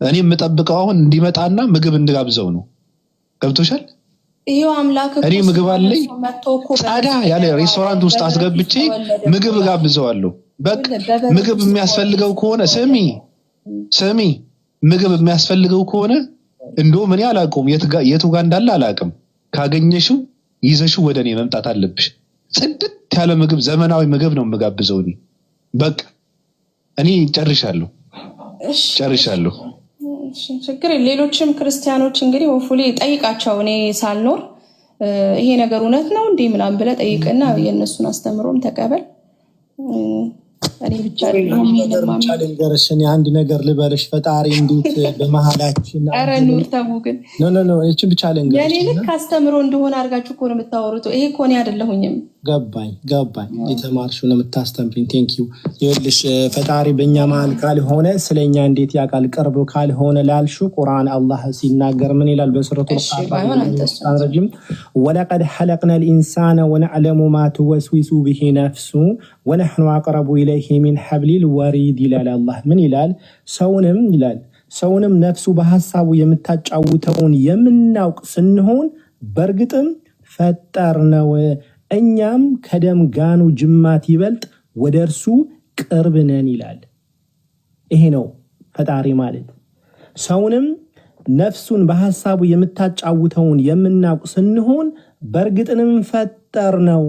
እኔም የምጠብቀው አሁን እንዲመጣና ምግብ እንጋብዘው ነው። ገብቶሻል? ይሄው አምላክ እኔ ምግብ አለኝ ጻዳ ያለ ሬስቶራንት ውስጥ አስገብቼ ምግብ እጋብዘዋለሁ። በቃ ምግብ የሚያስፈልገው ከሆነ ስሚ ምግብ የሚያስፈልገው ከሆነ እንደውም እኔ አላውቀውም የቱ ጋር እንዳለ አላውቅም። ካገኘሽው ይዘሽው ወደ እኔ መምጣት አለብሽ። ጽድት ያለ ምግብ ዘመናዊ ምግብ ነው የምጋብዘው እኔ። በቃ እኔ ጨርሻለሁ። ችግር ሌሎችም ክርስቲያኖች እንግዲህ ወፉሊ ጠይቃቸው። እኔ ሳልኖር ይሄ ነገር እውነት ነው እንዴ ምናምን ብለህ ጠይቅና የእነሱን አስተምሮም ተቀበል። እኔ ብቻ ልንገርሽ፣ እኔ አንድ ነገር ልበልሽ። ፈጣሪ እንዴት በመሀላችን ኧረ ኑር ተው ግን እችን ብቻ ልንገርሽ። የኔ ልክ አስተምሮ እንደሆነ አድርጋችሁ እኮ ነው የምታወሩት። ይሄ እኮ እኔ አይደለሁኝም። ገባኝ። የተማርሽው ነው የምታስተምሪኝ። ቴንኪዩ። ይኸውልሽ ፈጣሪ በእኛ መሀል ካልሆነ ስለኛ እንዴት ያውቃል? ቅርብ ካልሆነ ላልሽው ቁርአን አላህ ሲናገር ምን ይላል? በሱረቱል ረጂም ወለቀድ ሐለቅና ልኢንሳነ ወነዕለሙ ማ ትወስዊሱ ብሂ ነፍሱ ወነሕኑ አቅረቡ ኢለይሂ ሚን ሐብሊል ወሪድ ይላል አላህ። ምን ይላል? ሰውንም ነፍሱ በሀሳቡ የምታጫውተውን የምናውቅ ስንሆን በእርግጥም ፈጠር ነው፣ እኛም ከደም ጋኑ ጅማት ይበልጥ ወደ እርሱ ቅርብ ነን ይላል። ይሄ ነው ፈጣሪ ማለት። ሰውንም ነፍሱን በሀሳቡ የምታጫውተውን የምናውቅ ስንሆን በእርግጥንም ፈጠር ነው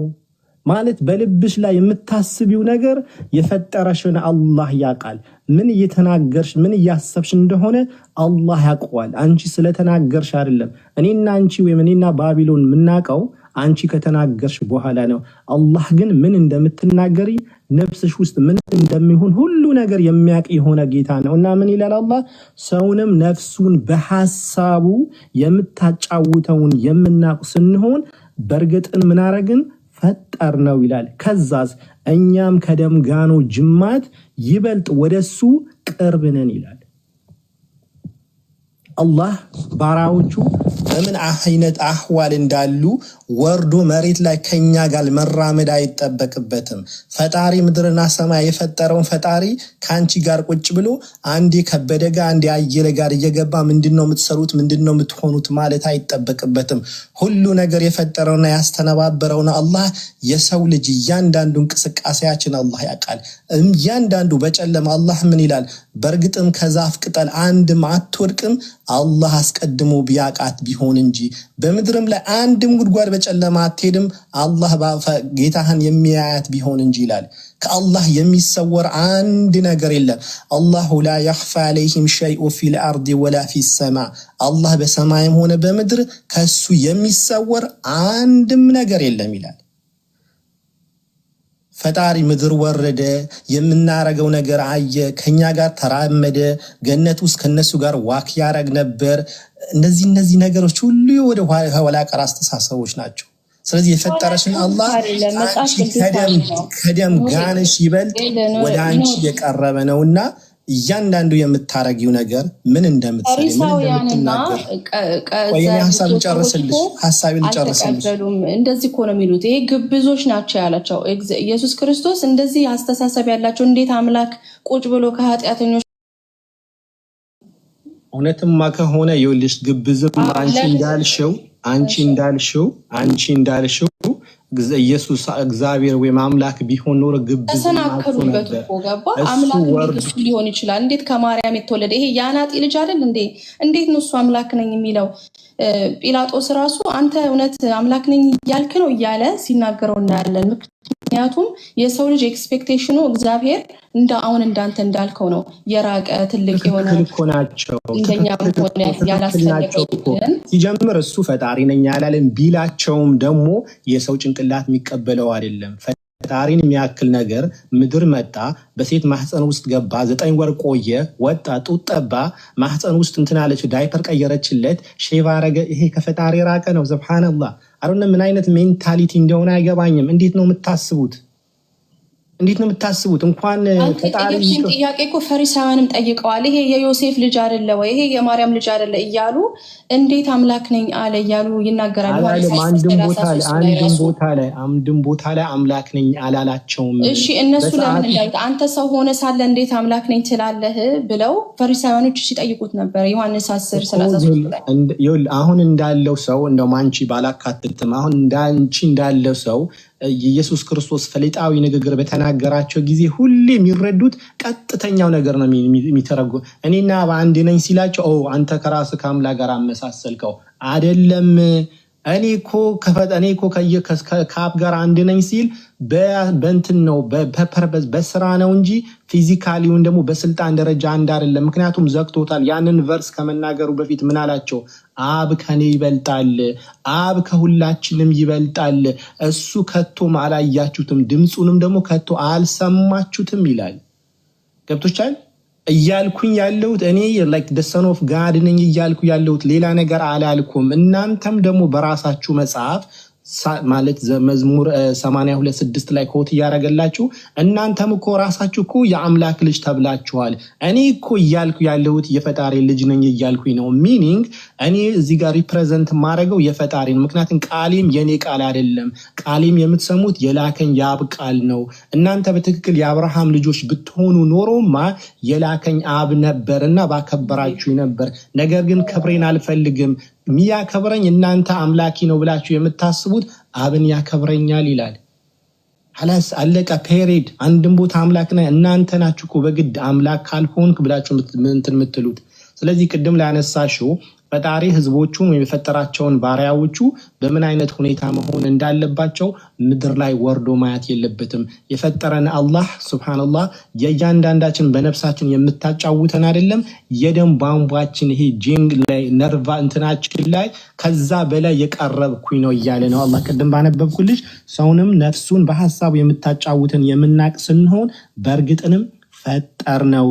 ማለት በልብሽ ላይ የምታስቢው ነገር የፈጠረሽን አላህ ያውቃል። ምን እየተናገርሽ ምን እያሰብሽ እንደሆነ አላህ ያውቀዋል። አንቺ ስለተናገርሽ አይደለም። እኔና አንቺ ወይም እኔና ባቢሎን የምናውቀው አንቺ ከተናገርሽ በኋላ ነው። አላህ ግን ምን እንደምትናገሪ ነፍስሽ ውስጥ ምን እንደሚሆን ሁሉ ነገር የሚያውቅ የሆነ ጌታ ነው እና ምን ይላል አላህ? ሰውንም ነፍሱን በሐሳቡ የምታጫውተውን የምናውቅ ስንሆን በእርግጥን ምን አረግን? ፈጠር ነው ይላል። ከዛስ እኛም ከደም ጋኖ ጅማት ይበልጥ ወደሱ ቅርብ ነን ይላል። አላህ ባራዎቹ በምን አይነት አህዋል እንዳሉ ወርዶ መሬት ላይ ከኛ ጋር መራመድ አይጠበቅበትም። ፈጣሪ ምድርና ሰማይ የፈጠረውን ፈጣሪ ካንቺ ጋር ቁጭ ብሎ አንዴ ከበደ ጋር አንዴ አየለ ጋር እየገባ ምንድነው የምትሰሩት ምንድነው የምትሆኑት ማለት አይጠበቅበትም። ሁሉ ነገር የፈጠረውና ያስተነባበረውና አላህ የሰው ልጅ እያንዳንዱ እንቅስቃሴያችን አላህ ያውቃል። እያንዳንዱ በጨለማ አላህ ምን ይላል? በእርግጥም ከዛፍ ቅጠል አንድም አትወድቅም አላህ አስቀድሞ ቢያቃት ቢሆን እንጂ በምድርም ላይ አንድም ጉድጓድ በጨለማ አትሄድም አላህ ጌታህን የሚያያት ቢሆን እንጂ ይላል። ከአላህ የሚሰወር አንድ ነገር የለም። አላሁ ላ የኽፋ ዐለይሂም ሸይኡ ፊል አርዲ ወላ ፊሰማ አላህ በሰማይም ሆነ በምድር ከሱ የሚሰወር አንድም ነገር የለም ይላል። ፈጣሪ ምድር ወረደ፣ የምናረገው ነገር አየ፣ ከኛ ጋር ተራመደ፣ ገነት ውስጥ ከነሱ ጋር ዋክ ያረግ ነበር። እነዚህ ነገሮች ሁሉ ወደ ኋላ ቀር አስተሳሰቦች ናቸው። ስለዚህ የፈጠረሽን አላህ ከደም ጋንሽ ይበልጥ ወደ አንቺ የቀረበ ነውና እያንዳንዱ የምታረጊው ነገር ምን እንደምትሰሪ ምን እንደምትናገር ሀሳብ ልጨርስልሽ። እንደዚህ እኮ ነው የሚሉት። ይሄ ግብዞች ናቸው ያላቸው ኢየሱስ ክርስቶስ። እንደዚህ አስተሳሰብ ያላቸው እንዴት አምላክ ቁጭ ብሎ ከኃጢአተኞች እውነትማ ከሆነ ይኸውልሽ ግብዝም አንቺ እንዳልሽው ኢየሱስ እግዚአብሔር ወይም አምላክ ቢሆን ኖሮ ግብዝ ተሰናከሉበት እኮ ገባ። አምላክ እንዴት እሱ ሊሆን ይችላል? እንዴት ከማርያም የተወለደ ይሄ የአናጢ ልጅ አይደል እንዴ? እንዴት ነው እሱ አምላክ ነኝ የሚለው? ጲላጦስ ራሱ አንተ እውነት አምላክ ነኝ እያልክ ነው እያለ ሲናገረው እናያለን። ምክንያቱም የሰው ልጅ ኤክስፔክቴሽኑ እግዚአብሔር አሁን እንዳንተ እንዳልከው ነው የራቀ ትልቅ የሆነ እንደኛ ሆነ ያላስፈለገው ሲጀምር እሱ ፈጣሪ ነኝ ያላለን ቢላቸውም ደግሞ የሰው ጭንቅላት የሚቀበለው አይደለም። ፈጣሪን የሚያክል ነገር ምድር መጣ፣ በሴት ማህፀን ውስጥ ገባ፣ 9 ወር ቆየ፣ ወጣ፣ ጡት ጠባ፣ ማህፀን ውስጥ እንትናለች፣ ዳይፐር ቀየረችለት፣ ሼቫ አረገ። ይሄ ከፈጣሪ ራቀ ነው። ሱብሃንአላህ። አሮነ ምን አይነት ሜንታሊቲ እንደሆነ አይገባኝም። እንዴት ነው የምታስቡት? እንኳን ፈጣሪ ጥያቄ እኮ ፈሪሳውያንም ጠይቀዋል። ይሄ የዮሴፍ ልጅ አይደለ ወይ? ይሄ የማርያም ልጅ አይደለ እያሉ እንዴት አምላክ ነኝ አለ እያሉ ይናገራሉ። አንድም ቦታ ላይ አምላክ ነኝ አላላቸውም። እሺ እነሱ ለምን እንዳሉት አንተ ሰው ሆነ ሳለ እንዴት አምላክ ነኝ ትላለህ ብለው ፈሪሳውያኖች ሲጠይቁት ነበር። ዮሐንስ 10:33 ላይ አሁን እንዳለው ሰው እንደውም አንቺ ባላካትትም አሁን እንዳንቺ እንዳለው ሰው ኢየሱስ ክርስቶስ ፈሊጣዊ ንግግር በተናገራቸው ጊዜ ሁሌ የሚረዱት ቀጥተኛው ነገር ነው የሚተረጉ። እኔና በአንድ ነኝ ሲላቸው አንተ ከራስ ከአምላክ ጋር አመሳሰልከው አይደለም። እኔ እኮ ከአብ ጋር አንድ ነኝ ሲል በእንትን ነው በፐርፐዝ በስራ ነው እንጂ ፊዚካሊውን ደግሞ በስልጣን ደረጃ አንድ አይደለም። ምክንያቱም ዘግቶታል። ያንን ቨርስ ከመናገሩ በፊት ምን አላቸው? አብ ከኔ ይበልጣል፣ አብ ከሁላችንም ይበልጣል። እሱ ከቶም አላያችሁትም፣ ድምፁንም ደግሞ ከቶ አልሰማችሁትም ይላል። ገብቶቻል እያልኩኝ ያለሁት እኔ ላይክ the son of God ነኝ እያልኩ ያለሁት ሌላ ነገር አላልኩም። እናንተም ደግሞ በራሳችሁ መጽሐፍ ማለት መዝሙር 82:6 ላይ ኮት ያረጋላችሁ እናንተም እኮ ራሳችሁ እኮ የአምላክ ልጅ ተብላችኋል። እኔ እኮ እያልኩ ያለሁት የፈጣሪ ልጅ ነኝ እያልኩኝ ነው። ሚኒንግ እኔ እዚህ ጋር ሪፕሬዘንት ማድረገው የፈጣሪን፣ ምክንያቱም ቃሌም የኔ ቃል አይደለም። ቃሌም የምትሰሙት የላከኝ ያብ ቃል ነው። እናንተ በትክክል የአብርሃም ልጆች ብትሆኑ ኖሮማ የላከኝ አብ ነበርና ባከበራችሁ ነበር። ነገር ግን ክብሬን አልፈልግም፣ ሚያከብረኝ እናንተ አምላኪ ነው ብላችሁ የምታስቡት አብን ያከብረኛል ይላል። ሐላስ አለቀ ፔሬድ። አንድም ቦታ አምላክ ነህ እናንተ ናችሁ እኮ በግድ አምላክ ካልሆንክ ብላችሁ እንትን የምትሉት። ስለዚህ ቅድም ላይ አነሳሽው ፈጣሪ ህዝቦቹን ወይም የፈጠራቸውን ባሪያዎቹ በምን አይነት ሁኔታ መሆን እንዳለባቸው ምድር ላይ ወርዶ ማየት የለበትም። የፈጠረን አላህ ሱብሃንአላህ የእያንዳንዳችን በነፍሳችን የምታጫውተን አይደለም የደም ቧንቧችን ይሄ ጂንግ ላይ ነርቫ እንትናችን ላይ ከዛ በላይ የቀረብኩኝ ነው እያለ ነው አላህ። ቅድም ባነበብኩልሽ ሰውንም ነፍሱን በሐሳቡ የምታጫውተን የምናቅ ስንሆን በእርግጥንም ፈጠር ነው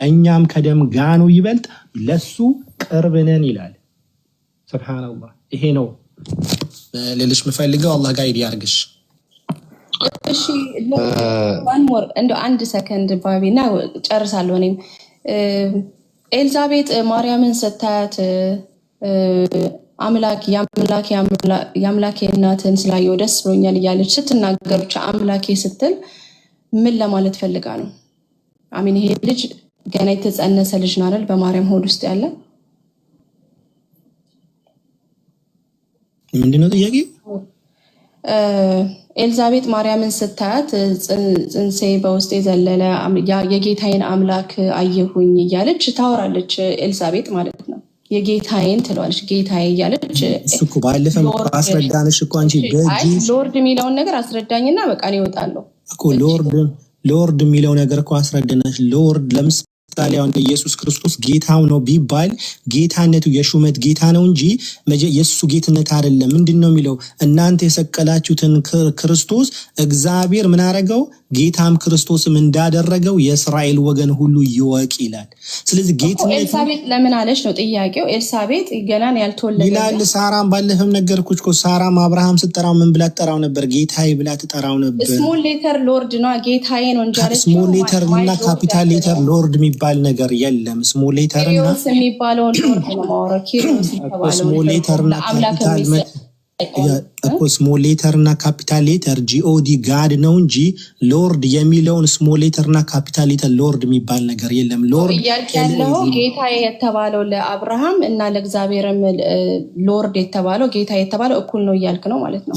እኛም ከደም ጋኑ ይበልጥ ለሱ ቅርብ ነን ይላል። ሱብሃንአላህ ይሄ ነው ሌሎች ምፈልገው አላህ ጋይድ ያርግሽ። እሺ እንደው አንድ ሰከንድ ባቢና ጨርሳለሁ። እኔም ኤልዛቤጥ ማርያምን ስታያት የአምላኬ እናትን ስላየው ደስ ብሎኛል እያለች ስትናገር ብቻ አምላኬ ስትል ምን ለማለት ፈልጋ ነው? አሚን ይሄ ልጅ ገና የተጸነሰ ልጅ ነው አይደል? በማርያም ሆድ ውስጥ ያለ ምንድነው ጥያቄው? ኤልዛቤጥ ማርያምን ስታያት ጽንሴ በውስጤ ዘለለ የጌታዬን አምላክ አየሁኝ እያለች ታወራለች። ኤልዛቤጥ ማለት ነው የጌታዬን ትለዋለች። ጌታዬ እያለች እኮ ባለፈው አስረዳንሽ እኮ አንቺ ሎርድ የሚለውን ነገር አስረዳኝና በቃ ነው ይወጣለሁ እኮ ሎርድ የሚለው ነገር እኮ አስረዳናሽ። ሎርድ ለምሳሌ አሁን ኢየሱስ ክርስቶስ ጌታው ነው ቢባል ጌታነቱ የሹመት ጌታ ነው እንጂ የሱ ጌትነት አይደለም። ምንድነው የሚለው? እናንተ የሰቀላችሁትን ክርስቶስ እግዚአብሔር ምን አረገው? ጌታም ክርስቶስም እንዳደረገው የእስራኤል ወገን ሁሉ ይወቅ ይላል። ስለዚህ ጌትነት ኤልሳቤጥ ለምን አለች ነው ጥያቄው። ኤልሳቤጥ ገናን ያልተወለደ ይላል። ሳራም ባለፈም ነገርኩሽ እኮ ሳራም አብርሃም ስትጠራው ምን ብላ ትጠራው ነበር? ጌታዬ ብላ ትጠራው ነበር። ስሞል ሌተር ሎርድ ነው ጌታዬ ነው እንጂ አለች። ስሞል ሌተር እና ካፒታል ሌተር ሎርድ የሚባል ነገር የለም። ስሞል ሌተር እና ኪሪዮስ የሚባለው ሎርድ ነው ማወራ። ኪሪዮስ የሚባለው ስሞል ሌተር እና ካፒታል እኮ ስሞል ሌተር እና ካፒታል ሌተር ጂኦዲ ጋድ ነው እንጂ ሎርድ የሚለውን ስሞል ሌተር እና ካፒታል ሌተር ሎርድ የሚባል ነገር የለም። ሎርድ ያለው ጌታ የተባለው ለአብርሃም እና ለእግዚአብሔርም ሎርድ የተባለው ጌታ የተባለው እኩል ነው እያልክ ነው ማለት ነው።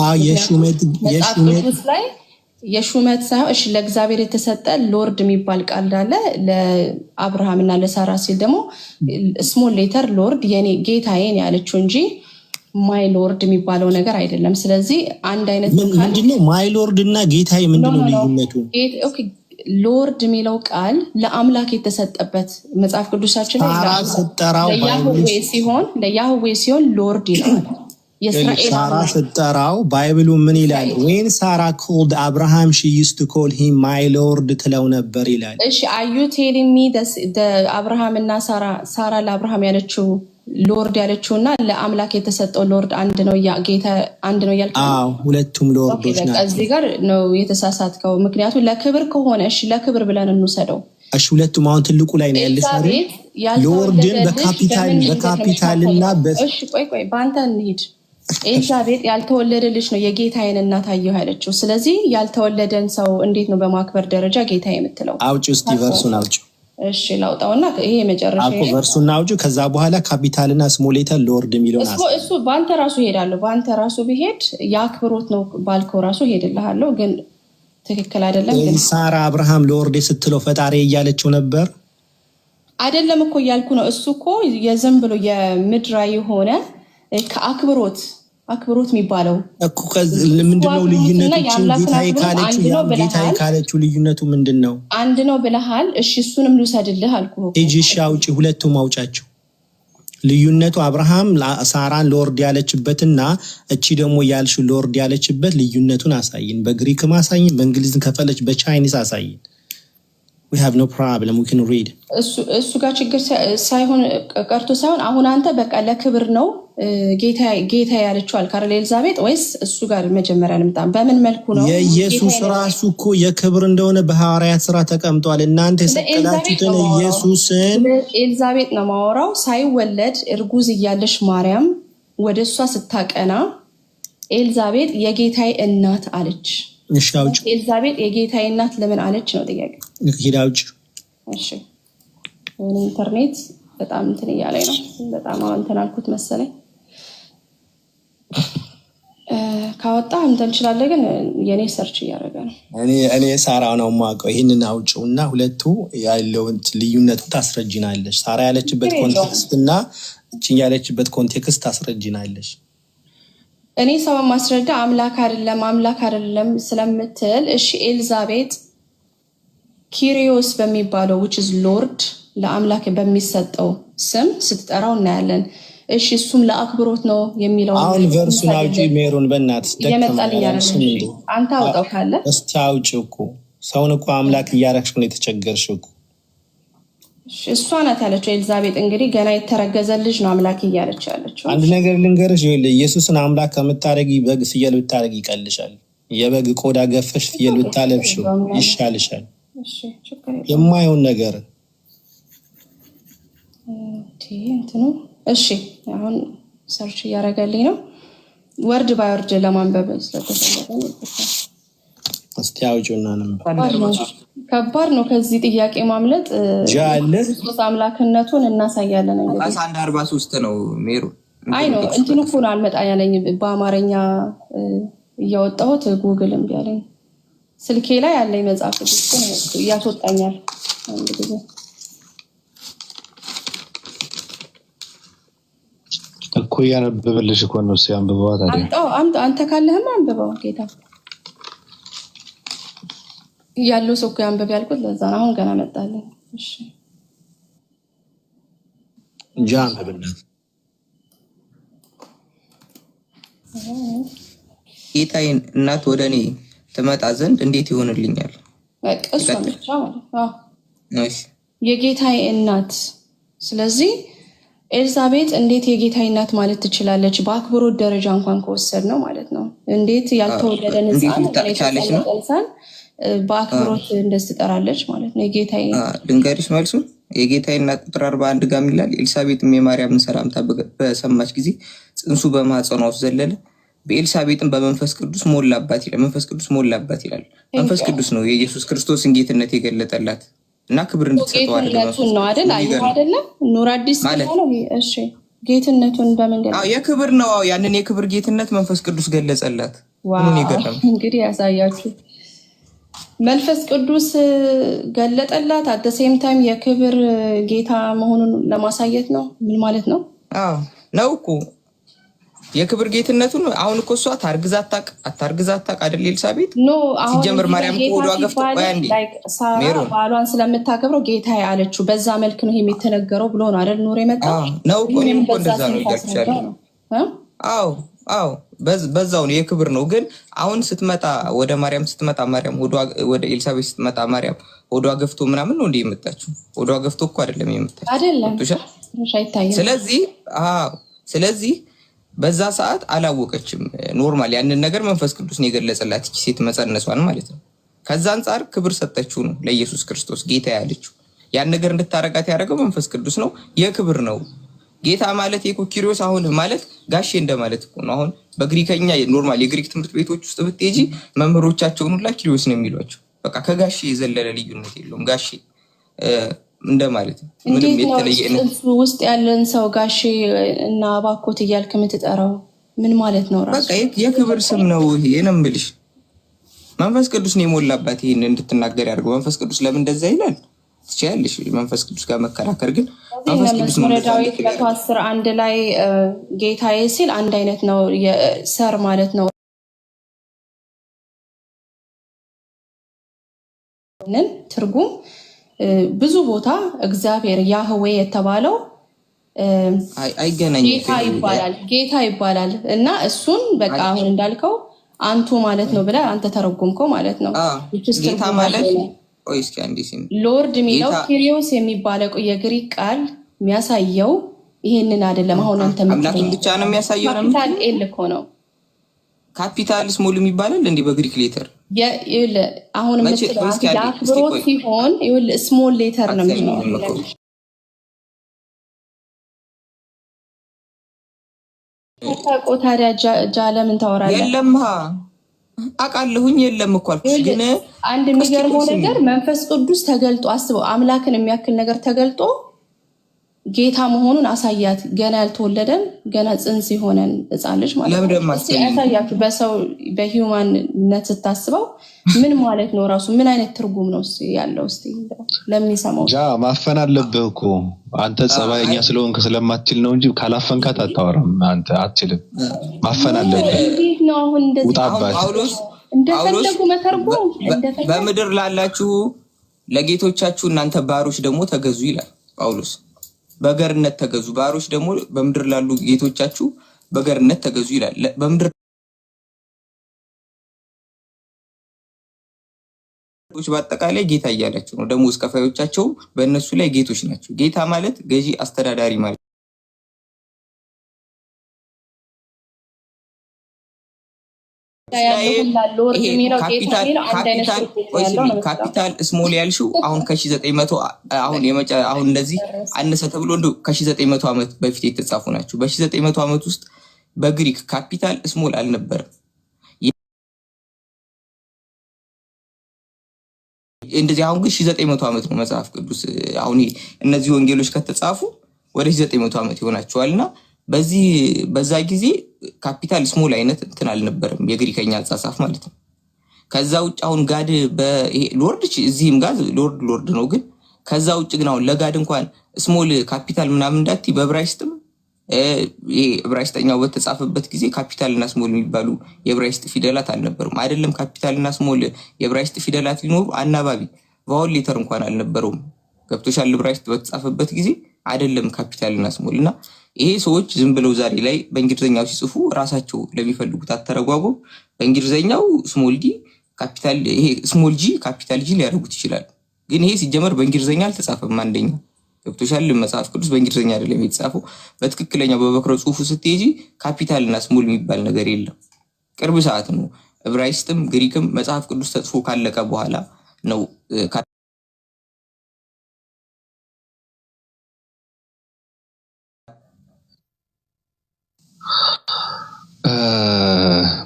የሹመት ሳይሆን እሺ ለእግዚአብሔር የተሰጠ ሎርድ የሚባል ቃል አለ። ለአብርሃም እና ለሳራ ሲል ደግሞ ስሞል ሌተር ሎርድ የኔ ጌታዬን ያለችው እንጂ ማይ ሎርድ የሚባለው ነገር አይደለም። ስለዚህ አንድ አይነት ምንድነው ማይ ሎርድ እና ጌታዬ ምንድነው ልዩነቱ? ሎርድ የሚለው ቃል ለአምላክ የተሰጠበት መጽሐፍ ቅዱሳችን ላይ ለያህዌ ሲሆን ሎርድ ይላል። ሳራ ስትጠራው ባይብሉ ምን ይላል? when Sarah called Abraham she used to call him my lord ትለው ነበር ይላል። እሺ are you telling me አብርሃም እና ሳራ ለአብርሃም ያለችው ሎርድ ያለችውና ለአምላክ የተሰጠው ሎርድ አንድ ነው ጌታ አንድ ነው ያልከው? አዎ ሁለቱም ሎርዶች ናቸው። እዚህ ጋር ነው የተሳሳትከው። ምክንያቱም ለክብር ከሆነ እሺ ለክብር ብለን እንውሰደው። እሺ ሁለቱም አሁን ትልቁ ላይ ነው ያለሽ አይደል? ሎርድን በካፒታልና እሺ ቆይ ባንተ እንሂድ። ኤልዛቤጥ ያልተወለደ ልጅ ነው የጌታዬን እናት አየሁ ያለችው። ስለዚህ ያልተወለደን ሰው እንዴት ነው በማክበር ደረጃ ጌታ የምትለው? አውጪ እስቲ ቨርሱን አውጪ። እሺ ላውጣውና ይሄ መጨረሻ ነው ቨርሱን አውጪ። ከዛ በኋላ ካፒታልና ስሞል ሌተር ሎርድ የሚለውን እሱ ባንተ ራሱ ሄዳለሁ። ባንተ ራሱ ቢሄድ ያክብሮት ነው ባልከው ራሱ ሄድልሃለሁ። ግን ትክክል አይደለም። ግን ሳራ አብርሃም ሎርድ ስትለው ፈጣሪ እያለችው ነበር አይደለም እኮ እያልኩ ነው። እሱ እኮ የዝም ብሎ የምድራዊ ሆነ ከአክብሮት የሚባለው እኮ ምንድነው ልዩነቱ? ጌታዬ ካለችው ልዩነቱ ምንድነው? አንድ ነው ብለሃል። እሺ እሱንም ልውሰድልህ አልኩህ። እጂ ሻውጪ ሁለቱም አውጫቸው። ልዩነቱ አብርሃም ሳራን ሎርድ ያለችበትና እቺ ደግሞ ያልሽው ሎርድ ያለችበት ልዩነቱን አሳይን። በግሪክም አሳይን፣ በእንግሊዝም ከፈለች በቻይኒስ አሳይን። we have no problem, we can read እሱ ጋር ችግር ሳይሆን ቀርቶ ሳይሆን አሁን አንተ በቃ ለክብር ነው ጌታ ያለችው አልካረ ኤልዛቤጥ ወይስ እሱ ጋር መጀመሪያ ልምጣ? በምን መልኩ ነው የኢየሱስ ራሱ እኮ የክብር እንደሆነ በሐዋርያት ሥራ ተቀምጧል። እናንተ የሰቀላችሁትን ኢየሱስን ኤልዛቤጥ ነው ማወራው። ሳይወለድ እርጉዝ እያለሽ ማርያም ወደሷ ስታቀና ኤልዛቤት የጌታዬ እናት አለች። እሺ አውጪ። ኤልዛቤጥ የጌታዬ እናት ለምን አለች ነው ጥያቄ። ሂድ አውጪ። እሺ ኢንተርኔት በጣም እንትን እያለኝ ነው። በጣም እንትን አልኩት መሰለኝ። ካወጣ እንትን እንችላለን፣ ግን የኔ ሰርች እያደረገ ነው። እኔ ሳራ ነው የማውቀው። ይሄንን አውጪውና ሁለቱ ያለውን ልዩነቱ ታስረጅናለሽ። ሳራ ያለችበት ኮንቴክስት እና እቺ ያለችበት ኮንቴክስት ታስረጅናለሽ። እኔ ሰው ማስረዳ አምላክ አይደለም ስለምትል እሺ ኤልዛቤት ኪሪዮስ በሚባለው which is lord ለአምላክ በሚሰጠው ስም ስትጠራው እናያለን። እሺ እሱም ለአክብሮት ነው የሚለው አሁን ቨርሱን አውጪ ሜሮን በእናትሽ የመጣልኝ አይደለም። አንተ አውጣው ካለ እስቲ አውጪው እኮ ሰውን እኮ አምላክ እያረክሽ ነው የተቸገርሽው እኮ። እሷ ናት ያለችው ኤልዛቤት እንግዲህ ገና የተረገዘ ልጅ ነው አምላክ እያለች ያለችው። አንድ ነገር ልንገርሽ ይኸውልህ ኢየሱስን አምላክ ከምታረጊ በግ ፍየል ብታረጊ ይቀልሻል። የበግ ቆዳ ገፈሽ ፍየል ብታለብሽው ይሻልሻል። እሺ የማይሆን ነገር እንትኑ እሺ አሁን ሰርች እያደረገልኝ ነው ወርድ ባይ ወርድ ለማንበብ ስለተፈለገ ነው። እስቲ አውጪውና ነው ከባድ ነው ከዚህ ጥያቄ ማምለጥ። ክርስቶስ አምላክነቱን እናሳያለን እንግዲህ 1143 ነው ሜሩ። አይ ነው እንትኑ እኮ ነው አልመጣ ያለኝ በአማርኛ እያወጣሁት ጉግል እምቢ አለኝ። ስልኬ ላይ ያለኝ መጽሐፍ ቅዱስ ያስወጣኛል አንድ ጊዜ። እኮ ያነበበልሽ እኮ ነው ሲያንብበው ታዲያ አንተ ካለህም አንብበው ጌታ ያለው ሰው እኮ ያንብብ ያልኩት ለዛ ነው። አሁን ገና መጣልኝ። እሺ ጃን በእናትህ ጌታዬን እናት ወደ እኔ ትመጣ ዘንድ እንዴት ይሆንልኛል? በቃ እሱ ብቻ ማለት የጌታዬ እናት። ስለዚህ ኤልዛቤት እንዴት የጌታዬ እናት ማለት ትችላለች? በአክብሮት ደረጃ እንኳን ከወሰድ ነው ማለት ነው። እንዴት ያልተወለደን ሕፃን በአክብሮት እንደዚህ ትጠራለች ማለት ነው? የጌታዬ ድንገሪሽ መልሱ የጌታዬ እናት ቁጥር 41 ጋር ይላል ኤልሳቤጥም የማርያምን ሰላምታ በሰማች ጊዜ ጽንሱ በማህፀኗ ውስጥ ዘለለ፣ በኤልሳቤጥም በመንፈስ ቅዱስ ሞላባት ይላል። መንፈስ ቅዱስ ሞላባት ይላል። መንፈስ ቅዱስ ነው የኢየሱስ ክርስቶስን ጌትነት የገለጠላት እና ክብር እንድትሰጠው ጌትነቱን ነው አይደል? አይደለም ኑር አዲስ ነው። እሺ ጌትነቱን በመንገድ የክብር ነው። ያንን የክብር ጌትነት መንፈስ ቅዱስ ገለጸላት። ምን ይገርም እንግዲህ ያሳያችሁ መንፈስ ቅዱስ ገለጠላት። አት ዘ ሴም ታይም የክብር ጌታ መሆኑን ለማሳየት ነው። ምን ማለት ነው? ነው እኮ የክብር ጌትነቱን። አሁን እኮ እሷ አታርግዛ አታውቅ አይደል ኤልሳቤጥ? ሲጀምር ማርያም ወዷ ገፍቶ ባሏን ስለምታከብረው ጌታ ያለችው በዛ መልክ ነው የሚተነገረው ብሎ ነው አይደል? ኑር የመጣው ነው እኮ እኔም እኮ እንደዛ ነው ይላልቻለሁ። አዎ በዛው ነው የክብር ነው። ግን አሁን ስትመጣ ወደ ማርያም ስትመጣ ማርያም ወደ ኤልሳቤጥ ስትመጣ ማርያም ወዷ ገፍቶ ምናምን ነው እንደ የመጣችው። ወዷ ገፍቶ እኮ አይደለም የመጣችው አይደለም። ስለዚህ በዛ ሰዓት አላወቀችም። ኖርማል ያንን ነገር መንፈስ ቅዱስ ነው የገለጸላት እቺ ሴት መጸነሷን ማለት ነው። ከዛ አንፃር ክብር ሰጠችው ነው ለኢየሱስ ክርስቶስ ጌታ ያለችው። ያን ነገር እንድታረጋት ያደረገው መንፈስ ቅዱስ ነው። የክብር ነው ጌታ ማለት የኮኪሪዮስ አሁን ማለት ጋሼ እንደማለት እኮ ነው። አሁን በግሪከኛ ኖርማል የግሪክ ትምህርት ቤቶች ውስጥ ብትሄጂ መምህሮቻቸውን ሁላ ኪሪዮስ ነው የሚሏቸው። በቃ ከጋሼ የዘለለ ልዩነት የለውም። ጋሼ እንደማለት ነው። ምንም የተለየ ውስጥ ያለን ሰው ጋሼ እና ባኮት እያልክ የምትጠራው ምን ማለት ነው? ራሱ በቃ የክብር ስም ነው። ይሄንም ብልሽ መንፈስ ቅዱስ ነው የሞላባት ይሄን እንድትናገር ያደርገው። መንፈስ ቅዱስ ለምን እንደዛ ይላል ትችያለሽ መንፈስ ቅዱስ ጋር መከራከር። ግን መንፈስ ቅዱስ ነው ዳዊት 11 ላይ ጌታዬ ሲል አንድ አይነት ነው። የሰር ማለት ነው። ትርጉም ብዙ ቦታ እግዚአብሔር ያህዌ የተባለው አይገናኝም ጌታ ይባላል እና እሱን በቃ አሁን እንዳልከው አንቱ ማለት ነው ብለህ አንተ ተረጎምከው ማለት ነው። ጌታ ማለት ሎርድ የሚለው ኪሪዮስ የሚባለው የግሪክ ቃል የሚያሳየው ይሄንን አይደለም። አሁን አንተ አምላክን ብቻ ነው የሚያሳየው። ካፒታል ኤል እኮ ነው። ካፒታል ስሞል የሚባለው እንዴ በግሪክ ሌተር አሁን የአክብሮት ሲሆን ስሞል ሌተር ነው የሚሆነው። ታዲያ ጃለምን ታወራለህ? የለም አውቃለሁኝ የለም እኮ አልኩሽ። ግን አንድ የሚገርመው ነገር መንፈስ ቅዱስ ተገልጦ አስበው አምላክን የሚያክል ነገር ተገልጦ ጌታ መሆኑን አሳያት። ገና ያልተወለደን ገና ጽንስ የሆነን ሕፃን ልጅ ማለት ነው። ያሳያችሁ በሰው በሂውማንነት ስታስበው ምን ማለት ነው? ራሱ ምን አይነት ትርጉም ነው ያለው? እስቲ ለሚሰማው ማፈን አለብህ እኮ አንተ ጸባይኛ ስለሆንክ ስለማትችል ነው እንጂ ካላፈንካት አታወራም። አንተ አትችልም፣ ማፈን አለብህ። ነው አሁን እንደዚህ ጳውሎስ እንደፈለጉ መተርጎም በምድር ላላችሁ ለጌቶቻችሁ እናንተ ባሮች ደግሞ ተገዙ ይላል ጳውሎስ። በገርነት ተገዙ፣ ባሮች ደግሞ በምድር ላሉ ጌቶቻችሁ በገርነት ተገዙ ይላል። በምድር በአጠቃላይ ጌታ እያላቸው ነው። ደሞዝ ከፋዮቻቸው በእነሱ ላይ ጌቶች ናቸው። ጌታ ማለት ገዢ፣ አስተዳዳሪ ማለት ካፒታል ስሞል ያልሽው አሁን ከ900 አሁን እንደዚህ አነሰ ተብሎ እንደው ከ900 ዓመት በፊት የተጻፉ ናቸው። በ900 ዓመት ውስጥ በግሪክ ካፒታል ስሞል አልነበረም። እንደዚህ አሁን ግን 900 ዓመት ነው መጽሐፍ ቅዱስ። አሁን እነዚህ ወንጌሎች ከተጻፉ ወደ 900 ዓመት ይሆናቸዋልና በዛ ጊዜ ካፒታል ስሞል አይነት እንትን አልነበረም፣ የግሪከኛ አጻጻፍ ማለት ነው። ከዛ ውጭ አሁን ጋድ ሎርድ እዚህም ጋር ሎርድ ነው። ግን ከዛ ውጭ ግን አሁን ለጋድ እንኳን ስሞል ካፒታል ምናምን እንዳትይ በዕብራይስጥም ይሄ ዕብራይስጥኛው በተጻፈበት ጊዜ ካፒታል እና ስሞል የሚባሉ የዕብራይስጥ ፊደላት አልነበሩም። አይደለም ካፒታል እና ስሞል የዕብራይስጥ ፊደላት ሊኖሩ አናባቢ ቫውል ሌተር እንኳን አልነበረውም። ገብቶሻል? ዕብራይስጥ በተጻፈበት ጊዜ አይደለም ካፒታል እና ስሞል እና ይሄ ሰዎች ዝም ብለው ዛሬ ላይ በእንግሊዝኛው ሲጽፉ ራሳቸው ለሚፈልጉት አተረጓጎም በእንግሊዝኛው ስሞል ዲ ካፒታል ይሄ ስሞል ጂ ካፒታል ጂ ሊያደርጉት ይችላል። ግን ይሄ ሲጀመር በእንግሊዝኛ አልተጻፈም። አንደኛ ገብቶሻል? መጽሐፍ ቅዱስ በእንግሊዝኛ አይደለም የተጻፈው። በትክክለኛው በበክረ ጽሑፉ ስትሄጂ ካፒታል እና ስሞል የሚባል ነገር የለም። ቅርብ ሰዓት ነው ዕብራይስጥም ግሪክም መጽሐፍ ቅዱስ ተጽፎ ካለቀ በኋላ ነው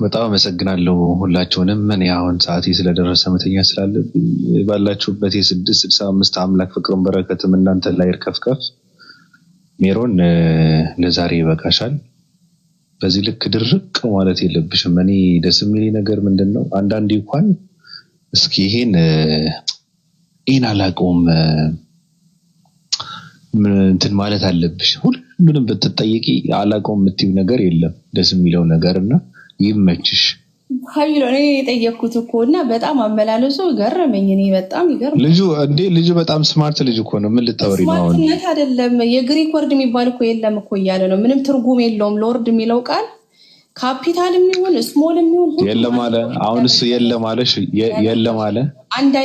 በጣም አመሰግናለሁ ሁላችሁንም። እኔ አሁን ሰዓቴ ስለደረሰ መተኛ ስላለብኝ ባላችሁበት የ665 አምላክ ፍቅሩን በረከትም እናንተ ላይ ይርከፍከፍ። ሜሮን ለዛሬ ይበቃሻል። በዚህ ልክ ድርቅ ማለት የለብሽም። እኔ ደስ የሚለኝ ነገር ምንድነው አንዳንዴ እንኳን እስኪ ይሄን አላውቀውም እንትን ማለት አለብሽ። ሁሉንም ብትጠይቂ አላውቀውም የምትይው ነገር የለም። ደስ የሚለው ነገርና ይመችሽ። ሀይሎ እኔ የጠየቅኩት እኮ እና በጣም አመላለሱ ገረመኝ። እኔ በጣም ይገርም ልጁ በጣም ስማርት ልጅ እኮ ነው። ምን ልታወሪ ነው አሁን? ስማርትነት አይደለም የግሪክ ወርድ የሚባል እኮ የለም እኮ እያለ ነው። ምንም ትርጉም የለውም። ሎርድ የሚለው ቃል ካፒታል የሚሆን ስሞል የሚሆን የለም አለ። አሁን እሱ የለም አለሽ የለም አለ።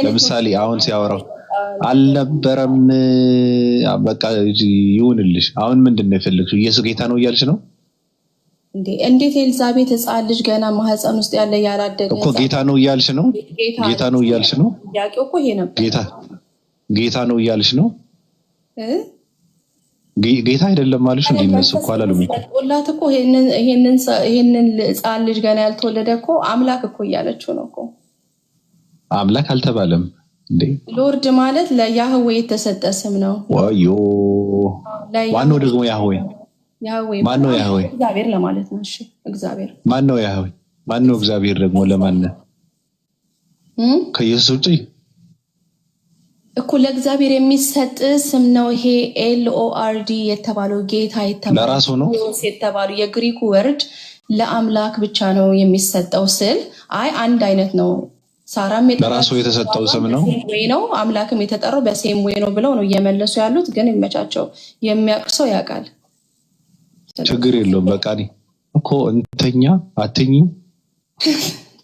ለምሳሌ አሁን ሲያወራው አልነበረም። በቃ ይሁንልሽ። አሁን ምንድን ነው የፈለግሽው? ኢየሱስ ጌታ ነው እያልሽ ነው እንዴት? ኤልዛቤት ሕፃን ልጅ ገና ማህፀን ውስጥ ያለ ያላደገ እኮ ጌታ ነው እያልሽ ነው? ጌታ ነው እያልሽ ነው? ጥያቄው እኮ ይሄ ነበር። ጌታ ነው እያልሽ ነው? ጌታ አይደለም ማለሽ እንዴ? እነሱ እኮ አላሉም እኮ ወላት እኮ ይሄንን ሕፃን ልጅ ገና ያልተወለደ እኮ አምላክ እኮ እያለችው ነው እኮ። አምላክ አልተባለም እንዴ? ሎርድ ማለት ለያህዌ የተሰጠ ስም ነው። ወዮ ማነው ደግሞ ያህዌ? ማነው ያህዌ? እግዚአብሔር ለማለት ነው። እሺ እግዚአብሔር ማነው ያህዌ? ማነው እግዚአብሔር ደግሞ ለማን? ከኢየሱስ ውጪ እኮ ለእግዚአብሔር የሚሰጥ ስም ነው ይሄ። LORD የተባለው ጌታ የተባለው ለራሱ ነው የተባለው የግሪኩ ወርድ ለአምላክ ብቻ ነው የሚሰጠው ስል አንድ አይነት ነው። ሳራም ለራሱ የተሰጠው ስም ነው ወይ ነው አምላክም የተጠራው በሴም ወይ ነው ብለው ነው እየመለሱ ያሉት። ግን ይመቻቸው፣ የሚያውቅ ሰው ያውቃል። ችግር የለውም። በቃ እኮ እንተኛ አትኝ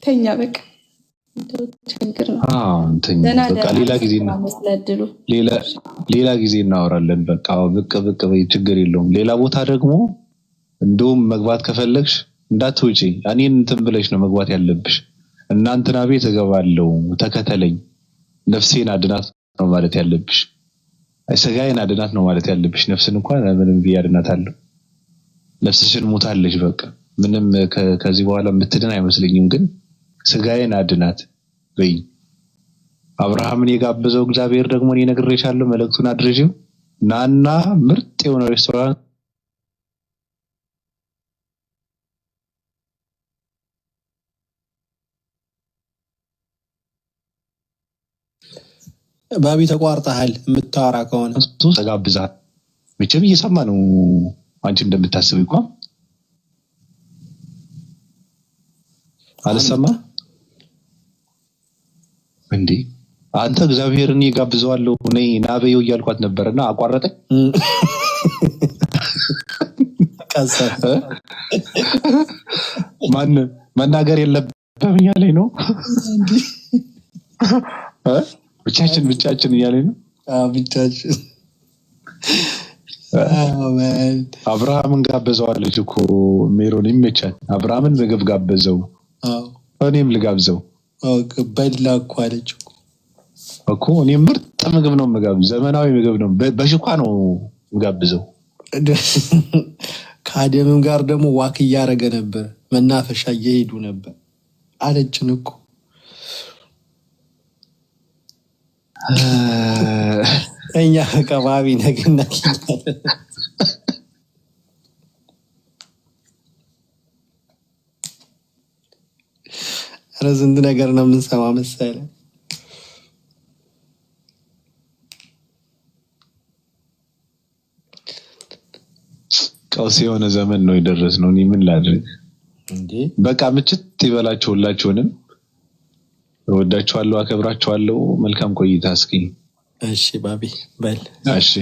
ተኛ በቃ ችግር ነው። በቃ ሌላ ጊዜ እናወራለን። በቃ ብቅ በይ፣ ችግር የለውም። ሌላ ቦታ ደግሞ እንደውም መግባት ከፈለግሽ እንዳትውጪ፣ እኔን እንትን ብለሽ ነው መግባት ያለብሽ። እናንተና ቤት እገባለሁ ተከተለኝ፣ ነፍሴን አድናት ነው ማለት ያለብሽ። ስጋዬን አድናት ነው ማለት ያለብሽ። ነፍስን እንኳን ምንም ቢያድናታለሁ፣ ነፍስሽን ሞታለች። በቃ ምንም ከዚህ በኋላ የምትድን አይመስለኝም። ግን ስጋዬን አድናት በይ። አብርሃምን የጋበዘው እግዚአብሔር ደግሞ እኔ ነግሬሻለሁ፣ መልእክቱን አድርጂው። ናና ምርጥ የሆነ ሬስቶራንት ባቢ ተቋርጠሃል የምታወራ ከሆነ ተጋብዛል። መቼም እየሰማ ነው አንቺ እንደምታስብ እንኳን አልሰማ እንዴ አንተ እግዚአብሔርን ይጋብዘዋለሁ ነይ ናበየው እያልኳት ነበርና አቋረጠኝ። ማን መናገር የለብህም እያለኝ ነው። ብቻችን እያለኝ ነው። ብቻችን አብርሃምን ጋበዘዋለች እኮ ሜሮን ይመቻል። አብርሃምን ምግብ ጋበዘው እኔም ልጋብዘው በላ እኮ አለች እኮ እኔም ምርጥ ምግብ ነው የምጋብዘው። ዘመናዊ ምግብ ነው በሽኳ ነው የምጋብዘው። ከአደምም ጋር ደግሞ ዋክ እያደረገ ነበር፣ መናፈሻ እየሄዱ ነበር አለችን እኮ። እኛ ከባቢ ነገና ስንት ነገር ነው የምንሰማ መሰለህ። ቀውስ የሆነ ዘመን ነው የደረስነው። እኔ ምን ላድርግ እንዴ? በቃ ምችት ይበላችሁ። ሁላችሁንም እወዳችኋለሁ፣ አከብራችኋለሁ። መልካም ቆይታ። እስኪ እሺ ባቢ በል። እሺ